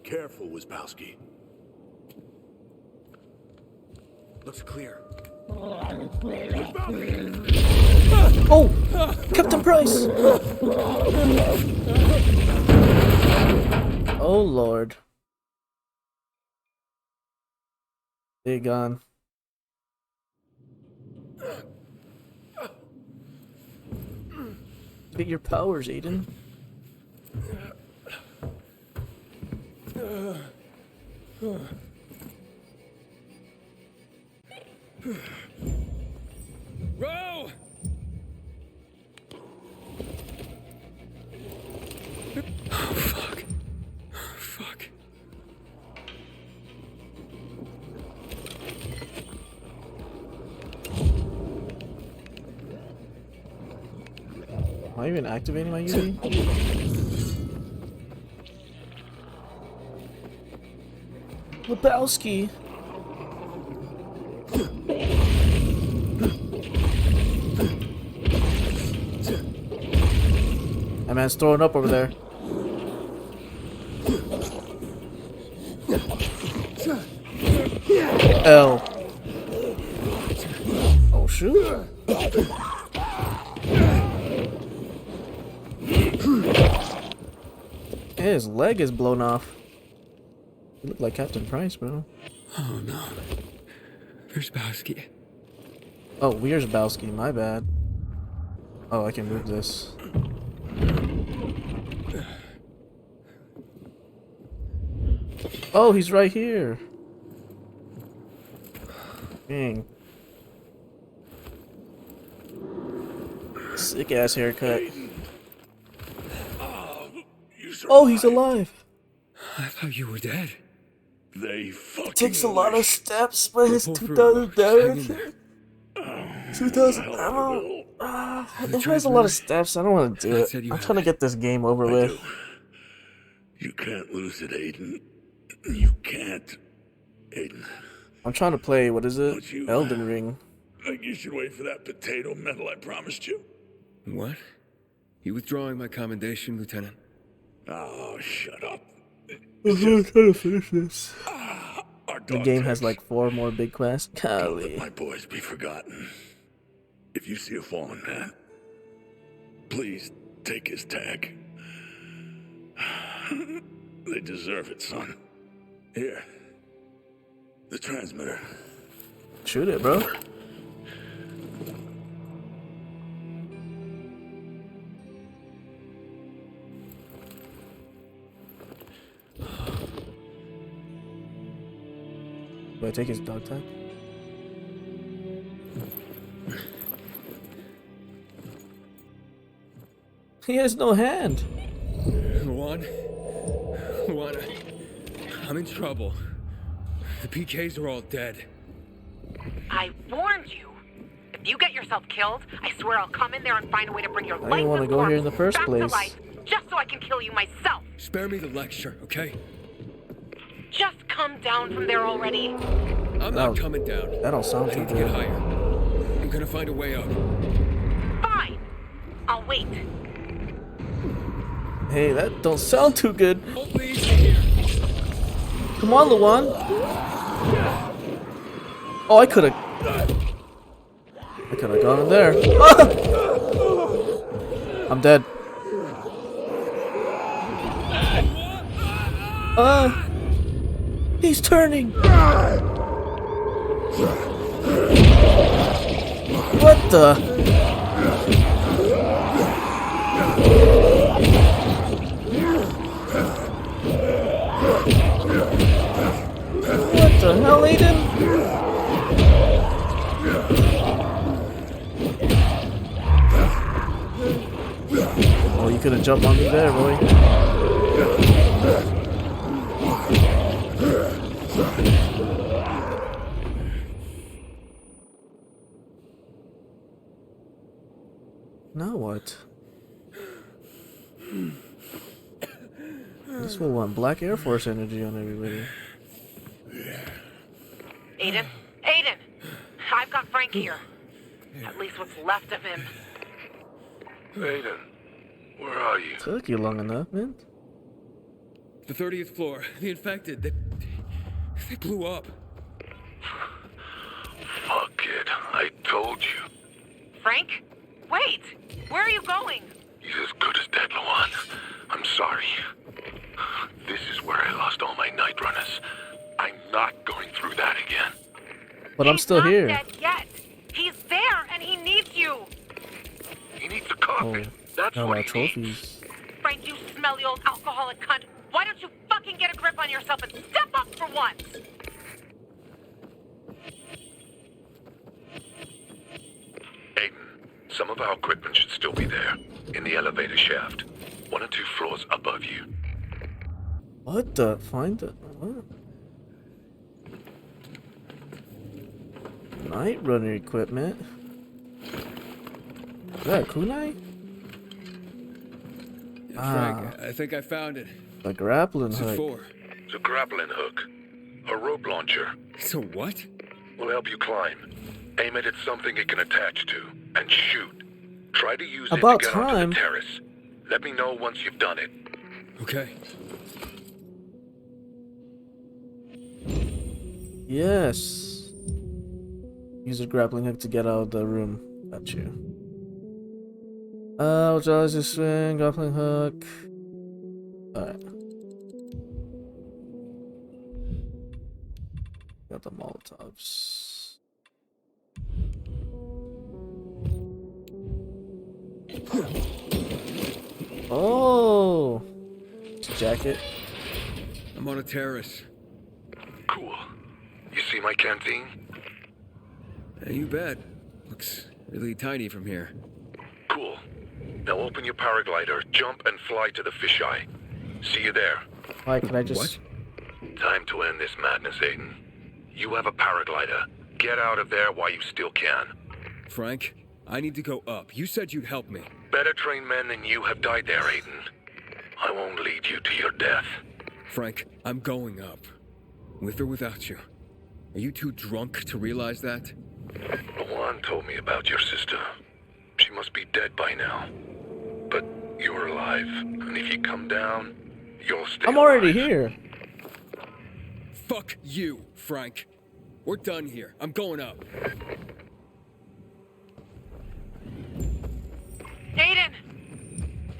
careful, Wispowski.
Looks clear.
Oh! Captain Price! Oh, Lord. They're gone. Get your powers, Aiden.
Row! Oh, fuck. Fuck.
Am I even activating my UV? Lebowski! That man's throwing up over there. L. Oh shoot. His leg is blown off. You look like Captain Price, bro.
Oh no. There's Bowski.
Oh, where's Bowski? My bad. Oh, I can move this. Oh, he's right here. Dang. Sick ass haircut. Oh, he's alive.
I thought you were dead.
They fucking
It takes a lot of steps, but his
Pull through.
2,000 damage.
Hang in
2,000 ammo. It has a lot of steps. I don't want to do it. I'm trying to get this game over with.
You can't lose it, Aiden. You can't, Aiden.
I'm trying to play, what is it? Elden Ring.
Like you should wait for that potato medal I promised you.
What? You withdrawing my commendation, Lieutenant?
Oh, shut up.
I'm trying to finish this.
Our
The
dog
game
tags.
has like 4 more big quests.
Don't let
Golly.
my boys be forgotten. If you see a fallen man, please take his tag. They deserve it, son. Here. The transmitter.
Shoot it, bro. Do I take his dog tag? He has no hand.
Luana, I'm in trouble. The PKs are all dead.
I warned you. If you get yourself killed, I swear I'll come in there and find a way to bring your
I didn't want to go here in the first
back
place.
to life, just so I can kill you myself.
Spare me the lecture, okay?
Just come down from there already.
I'm not coming down.
That don't sound
I
too
need to get
good.
higher. I'm gonna find a way up.
Fine. I'll wait.
Hey, that don't sound too good.
Don't leave me here.
Come on, Luan. Oh, I could have gone in there. I'm dead. He's turning. What the? What the hell, Aiden? Oh, you could have jumped on me there, boy. Now what? This will want Black Air Force energy on everybody.
Aiden? Aiden! I've got Frank here. At least what's left of him.
Aiden, where are you?
Took you long enough, man.
The 30th floor. The infected. They blew up.
Fuck it. I told you.
Frank? Wait! Where are you going?
He's as good as dead, Luan. I'm sorry. This is where I lost all my night runners. I'm not going through that again.
But I'm still here.
He's not dead yet. He's there, and he needs you.
He needs a coffin. That's
no,
what
my
he
trophies.
needs.
Frank, you smelly old alcoholic cunt. Why don't you fucking get a grip on yourself and step up for once?
Aiden, some of our equipment should still be there, in the elevator shaft. 1 or 2 floors above you.
What the? Find it? What? Night runner equipment? Is that a kunai?
Frank, I think I found it.
A grappling
What's
hook.
it for?
It's a grappling hook. A rope launcher.
So what?
Will help you climb. Aim it at something it can attach to, and shoot. Try to use
About
it to get
time.
onto the terrace. Let me know once you've done it.
Okay.
Yes. Use a grappling hook to get out of the room. Got you. Which allows you to swing, grappling hook. Alright. Got the Molotovs. Oh! Jacket.
I'm on a terrace.
Cool. You see my canteen?
You bet. Looks really tiny from here.
Cool. Now open your paraglider, jump and fly to the fisheye. See you there.
Why can I just...
What?
Time to end this madness, Aiden. You have a paraglider. Get out of there while you still can.
Frank, I need to go up. You said you'd help me.
Better trained men than you have died there, Aiden. I won't lead you to your death.
Frank, I'm going up. With or without you. Are you too drunk to realize that?
Juan told me about your sister. She must be dead by now. But you're alive, and if you come down, you'll stay
I'm already
alive.
here.
Fuck you, Frank. We're done here. I'm going up.
Aiden!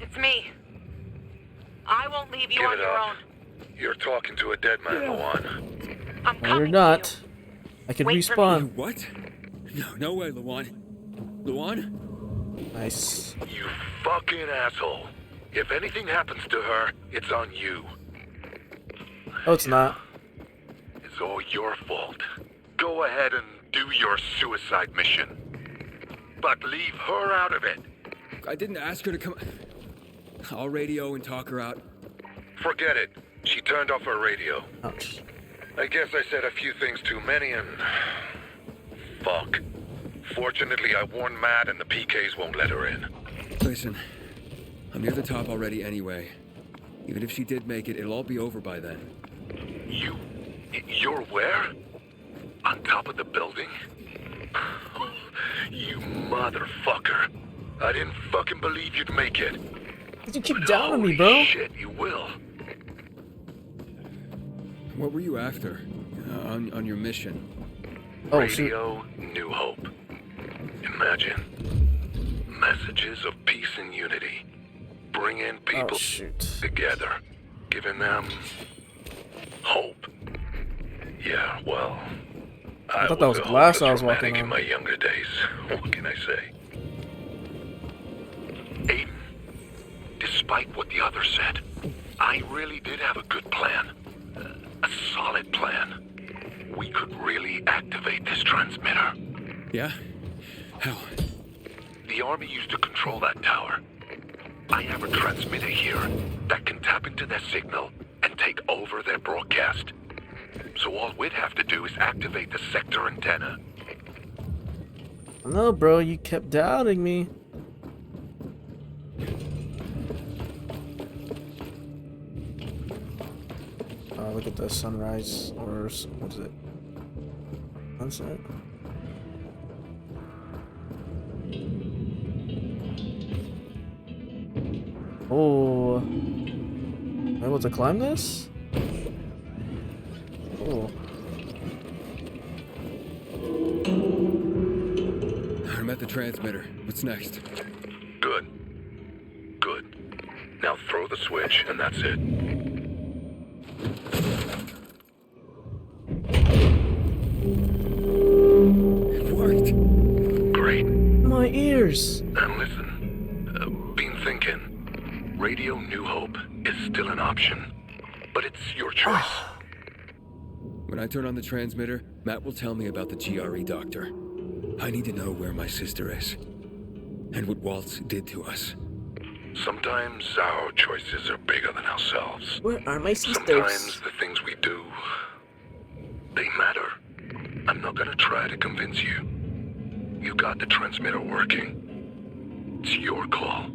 It's me. I won't leave you
Give
on
it
your
up.
own.
You're talking to a dead man, Luan.
I'm
No, you're
coming
not.
to you.
I can
Wait for
respawn.
What? No way, Luan. Luan?
Nice.
You fucking asshole. If anything happens to her, it's on you.
Oh, it's not.
It's all your fault. Go ahead and do your suicide mission. But leave her out of it.
I didn't ask her to come. I'll radio and talk her out.
Forget it. She turned off her radio.
Ouch.
I guess I said a few things too many and... Fuck. Fortunately, I warned Matt and the PKs won't let her in.
Listen, I'm near the top already anyway. Even if she did make it, it'll all be over by then.
You're where? On top of the building? You motherfucker. I didn't fucking believe you'd make it.
Did you keep down on me, bro?
Shit, you will.
What were you after? On your mission?
Oh, shoot.
Radio New Hope. Imagine. Messages of peace and unity. Bringing people together. Giving them hope. Yeah, well,
I thought that was glass I was walking
in
on.
my younger days. What can I say? Aiden, despite what the others said, I really did have a good plan. A solid plan. We could really activate this transmitter.
Yeah? How?
The Army used to control that tower. I have a transmitter here that can tap into their signal and take over their broadcast. So all we'd have to do is activate the sector antenna.
No, bro, you kept doubting me. Oh, look at the sunrise, or what is it? Sunset? Oh. able to climb this? Cool.
I'm at the transmitter. What's next?
Good. Good. Now throw the switch, and that's it.
It worked.
Great.
My ears.
And listen, been thinking. Radio New Hope is still an option, but it's your choice.
When I turn on the transmitter, Matt will tell me about the GRE doctor. I need to know where my sister is. And what Waltz did to us.
Sometimes our choices are bigger than ourselves.
Where are my sisters?
Sometimes the things we do, they matter. I'm not gonna try to convince you. You got the transmitter working. It's your call.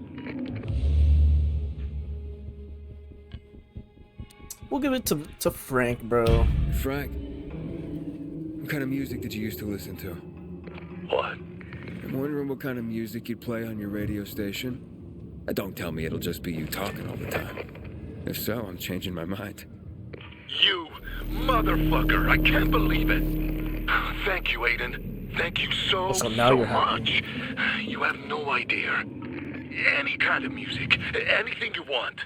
We'll give it to Frank, bro.
Frank, what kind of music did you used to listen to?
What?
I'm wondering what kind of music you'd play on your radio station. Don't tell me it'll just be you talking all the time. If so, I'm changing my mind.
You motherfucker! I can't believe it. Thank you, Aiden. Thank you so much. You have no idea. Any kind of music, anything you want.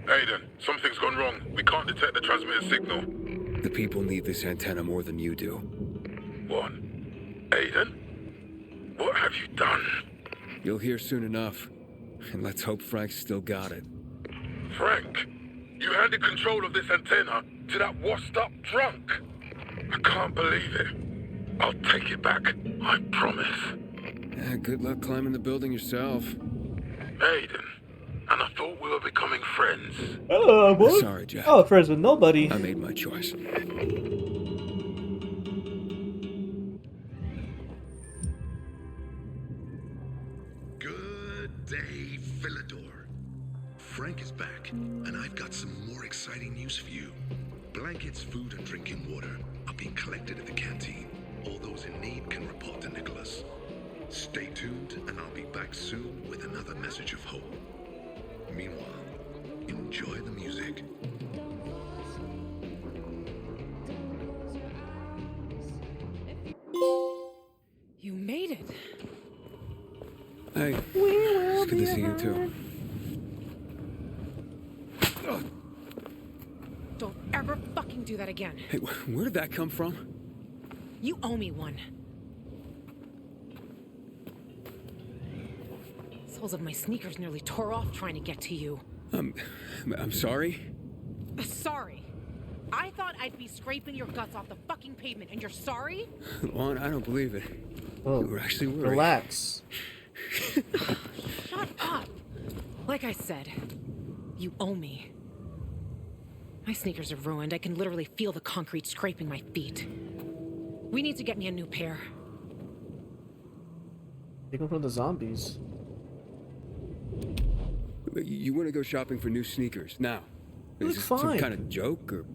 Aiden, something's gone wrong. We can't detect the transmitter signal.
The people need this antenna more than you do.
What? Aiden? What have you done?
You'll hear soon enough. And let's hope Frank's still got it.
Frank, you handed control of this antenna to that washed-up drunk. I can't believe it. I'll take it back. I promise.
Yeah, good luck climbing the building yourself.
Aiden, and I thought we were becoming friends.
Oh, boy.
Sorry, Jack.
Oh, friends with nobody.
I made my choice.
Good day, Philidor. Frank is back, and I've got some more exciting news for you. Blankets, food, and drinking water are being collected at the canteen. All those in need can report to Nicholas. Stay tuned, and I'll be back soon with another message of hope. Meanwhile, enjoy the music.
You made it.
Hey, it's good to see you too.
Don't ever fucking do that again.
Hey, where did that come from?
You owe me one. Soles of my sneakers nearly tore off trying to get to you.
I'm sorry.
Sorry. I thought I'd be scraping your guts off the fucking pavement, and you're sorry?
Juan, I don't believe it.
Oh,
you were actually worried.
Relax.
Shut up. Like I said, you owe me. My sneakers are ruined. I can literally feel the concrete scraping my feet. We need to get me a new pair.
Take them from the zombies.
You want to go shopping for new sneakers now?
You
Is
look
this some
fine.
kind of joke or?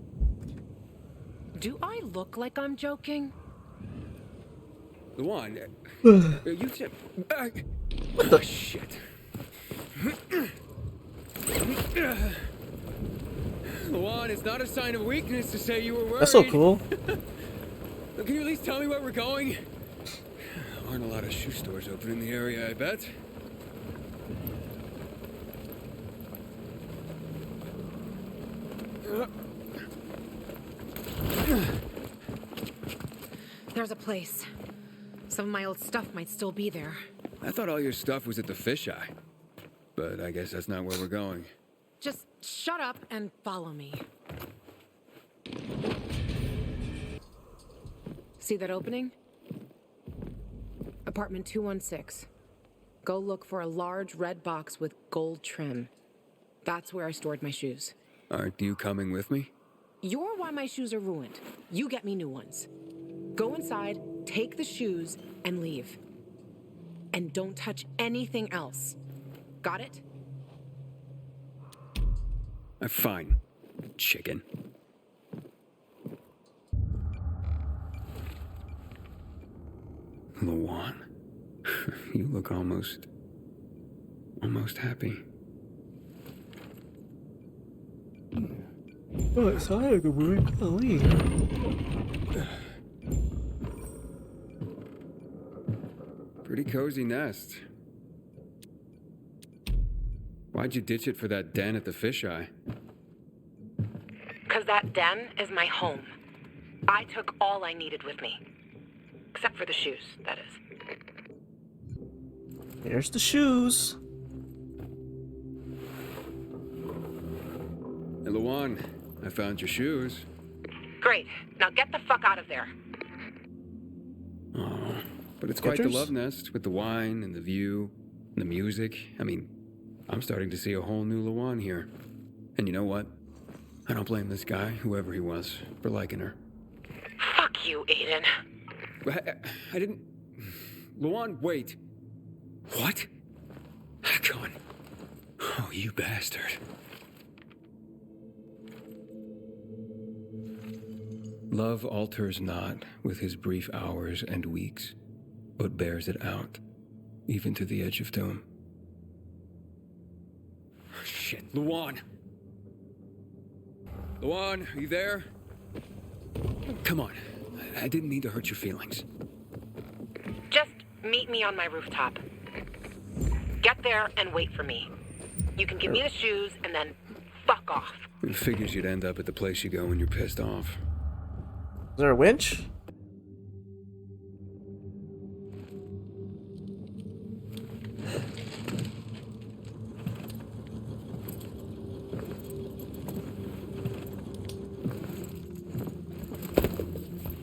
Do I look like I'm joking?
Luan, you said. What the shit? Luan, it's not a sign of weakness to say you were worried.
That's so cool.
Can you at least tell me where we're going? Aren't a lot of shoe stores open in the area, I bet.
There's a place. Some of my old stuff might still be there.
I thought all your stuff was at the fisheye. But I guess that's not where we're going.
Just shut up and follow me. See that opening? Apartment 216. Go look for a large red box with gold trim. That's where I stored my shoes.
Aren't you coming with me?
You're why my shoes are ruined. You get me new ones. Go inside, take the shoes, and leave. And don't touch anything else. Got it?
Fine, chicken. Luan, you look almost happy.
Oh, it's hard to work. Golly.
Pretty cozy nest. Why'd you ditch it for that den at the fisheye?
Because that den is my home. I took all I needed with me. Except for the shoes, that is.
Here's the shoes.
Hey, Luan, I found your shoes.
Great. Now get the fuck out of there.
Oh, but it's quite the love nest with the wine and the view and the music. I mean, I'm starting to see a whole new Luan here. And you know what? I don't blame this guy, whoever he was, for liking her.
Fuck you, Aiden.
I didn't... Luan, wait. What? Come on. Oh, you bastard. Love alters not with his brief hours and weeks, but bears it out, even to the edge of doom. Shit, Luan! Luan, are you there? Come on, I didn't mean to hurt your feelings.
Just meet me on my rooftop. Get there and wait for me. You can give me the shoes and then fuck off.
It figures you'd end up at the place you go when you're pissed off.
Is there a winch?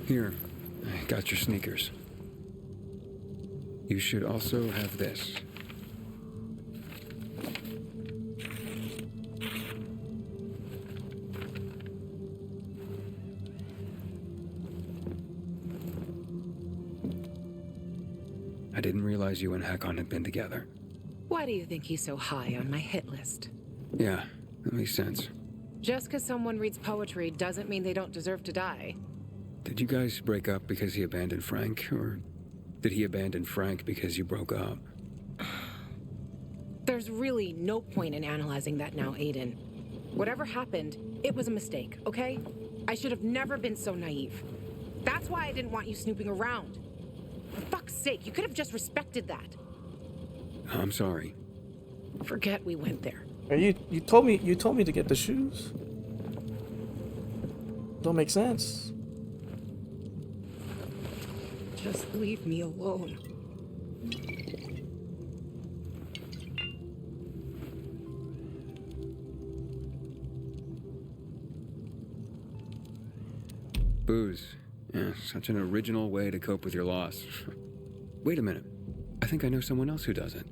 Here, I got your sneakers. You should also have this. I didn't realize you and Hakon had been together.
Why do you think he's so high on my hit list?
Yeah, that makes sense.
Just because someone reads poetry doesn't mean they don't deserve to die.
Did you guys break up because he abandoned Frank, or did he abandon Frank because you broke up?
There's really no point in analyzing that now, Aiden. Whatever happened, it was a mistake, okay? I should have never been so naive. That's why I didn't want you snooping around. For fuck's sake, you could have just respected that.
I'm sorry.
Forget we went there.
You told me to get the shoes. Don't make sense.
Just leave me alone.
Booze. Yeah, such an original way to cope with your loss. Wait a minute. I think I know someone else who does it.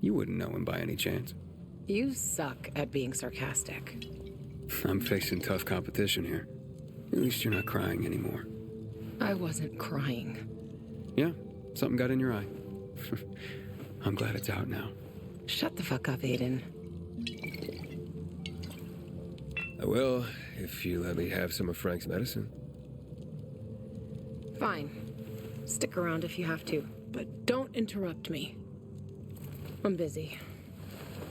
You wouldn't know him by any chance.
You suck at being sarcastic.
I'm facing tough competition here. At least you're not crying anymore.
I wasn't crying.
Yeah, something got in your eye. I'm glad it's out now.
Shut the fuck up, Aiden.
I will, if you let me have some of Frank's medicine.
Fine. Stick around if you have to, but don't interrupt me. I'm busy.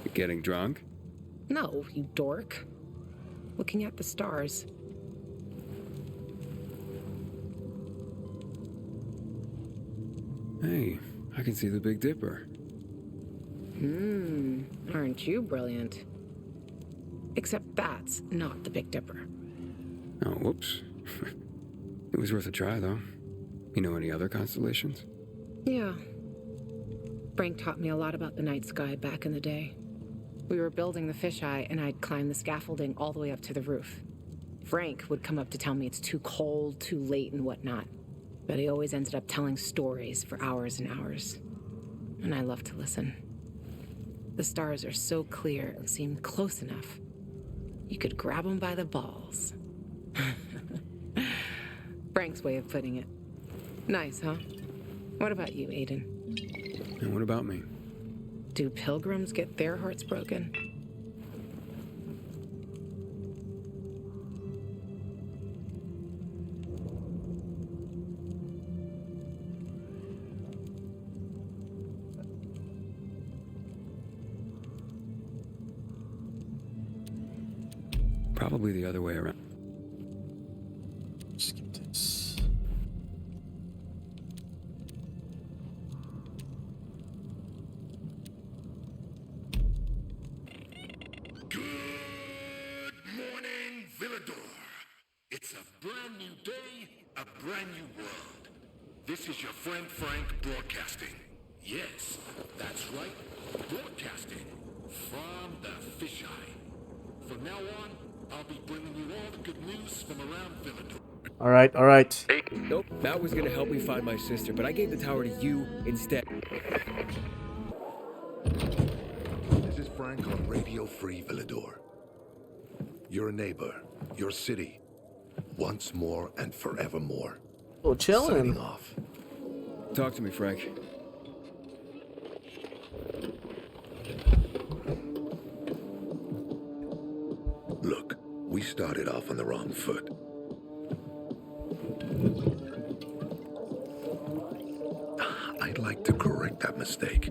You getting drunk?
No, you dork. Looking at the stars.
Hey, I can see the Big Dipper.
Aren't you brilliant? Except that's not the Big Dipper.
Oh, whoops. It was worth a try, though. You know any other constellations?
Yeah. Frank taught me a lot about the night sky back in the day. We were building the fisheye, and I'd climb the scaffolding all the way up to the roof. Frank would come up to tell me it's too cold, too late, and whatnot. But he always ended up telling stories for hours and hours. And I love to listen. The stars are so clear and seem close enough. You could grab them by the balls. Frank's way of putting it. Nice, huh? What about you, Aiden?
And what about me?
Do pilgrims get their hearts broken?
Probably the other way around.
brand new day, a brand new world. This is your friend Frank broadcasting. Yes, that's right, broadcasting from the fisheye. From now on, I'll be bringing you all the good news from around Villador.
All right.
Nope, that was gonna help me find my sister, but I gave the tower to you instead.
This is Frank on Radio Free Villador. Your neighbor, your city, once more and forevermore.
Oh, chilling.
Signing off.
Talk to me, Frank.
Look, we started off on the wrong foot. I'd like to correct that mistake.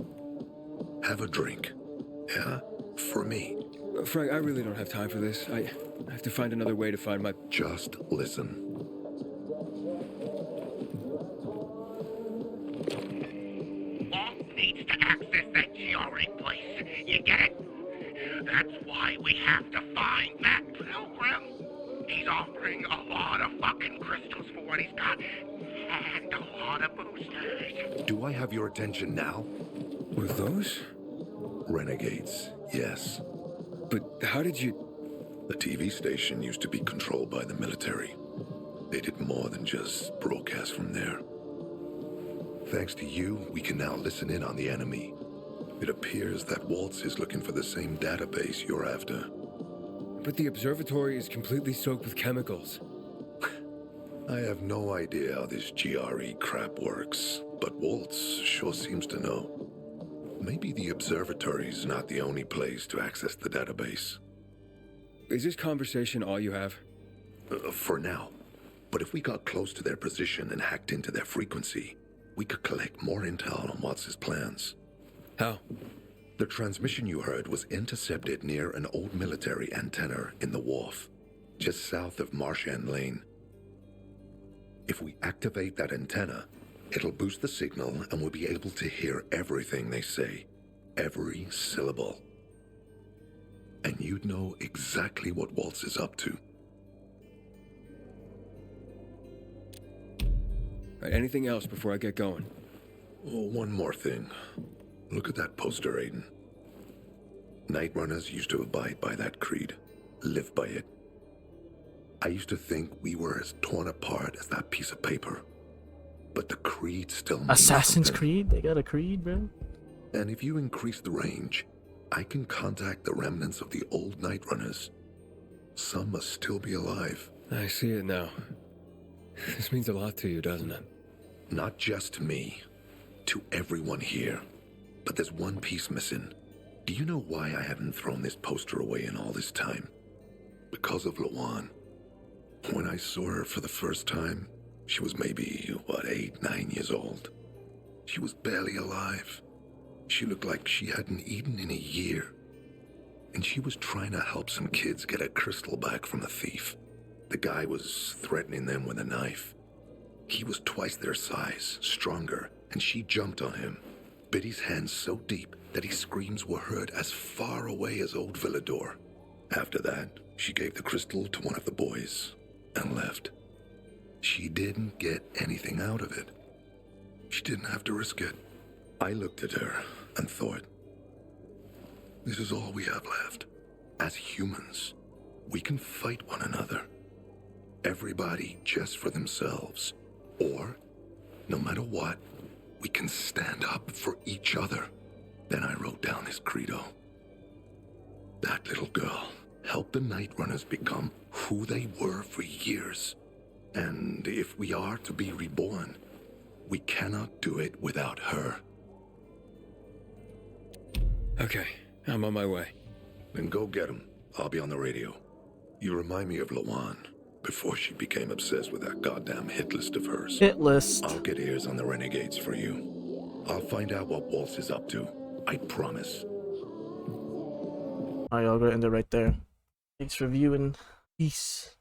Have a drink. Yeah? For me.
Frank, I really don't have time for this. I have to find another way to find my...
Just listen.
Walt needs to access that GRE place. You get it? That's why we have to find that pilgrim. He's offering a lot of fucking crystals for what he's got. And a lot of boosters.
Do I have your attention now?
Were those?
Renegades, yes.
But how did you...
The TV station used to be controlled by the military. They did more than just broadcast from there. Thanks to you, we can now listen in on the enemy. It appears that Waltz is looking for the same database you're after.
But the observatory is completely soaked with chemicals.
I have no idea how this GRE crap works, but Waltz sure seems to know. Maybe the observatory's not the only place to access the database.
Is this conversation all you have?
For now. But if we got close to their position and hacked into their frequency, we could collect more intel on Watts's plans.
How?
The transmission you heard was intercepted near an old military antenna in the wharf, just south of Marchand Lane. If we activate that antenna, it'll boost the signal and we'll be able to hear everything they say, every syllable. And you'd know exactly what Waltz is up to.
Right, anything else before I get going?
Oh, one more thing. Look at that poster, Aiden. Night Runners used to abide by that creed, live by it. I used to think we were as torn apart as that piece of paper. But the creed still means
Assassin's
something.
Creed? They got a creed, bro?
And if you increase the range, I can contact the remnants of the old Night Runners. Some must still be alive.
I see it now. This means a lot to you, doesn't it?
Not just to me, to everyone here. But there's one piece missing. Do you know why I haven't thrown this poster away in all this time? Because of Lawan. When I saw her for the first time, she was maybe, 8, 9 years old. She was barely alive. She looked like she hadn't eaten in a year. And she was trying to help some kids get a crystal back from a thief. The guy was threatening them with a knife. He was twice their size, stronger, and she jumped on him, bit his hand so deep that his screams were heard as far away as old Villador. After that, she gave the crystal to one of the boys and left. She didn't get anything out of it. She didn't have to risk it. I looked at her and thought, this is all we have left. As humans, we can fight one another. Everybody just for themselves. Or, no matter what, we can stand up for each other. Then I wrote down this credo. That little girl helped the Night Runners become who they were for years. And if we are to be reborn, we cannot do it without her.
Okay, I'm on my way.
Then go get him. I'll be on the radio. You remind me of Lawan, before she became obsessed with that goddamn hit list of hers.
Hit list.
I'll get ears on the Renegades for you. I'll find out what Waltz is up to. I promise.
Alright, I'll go end it right there. Thanks for viewing. Peace.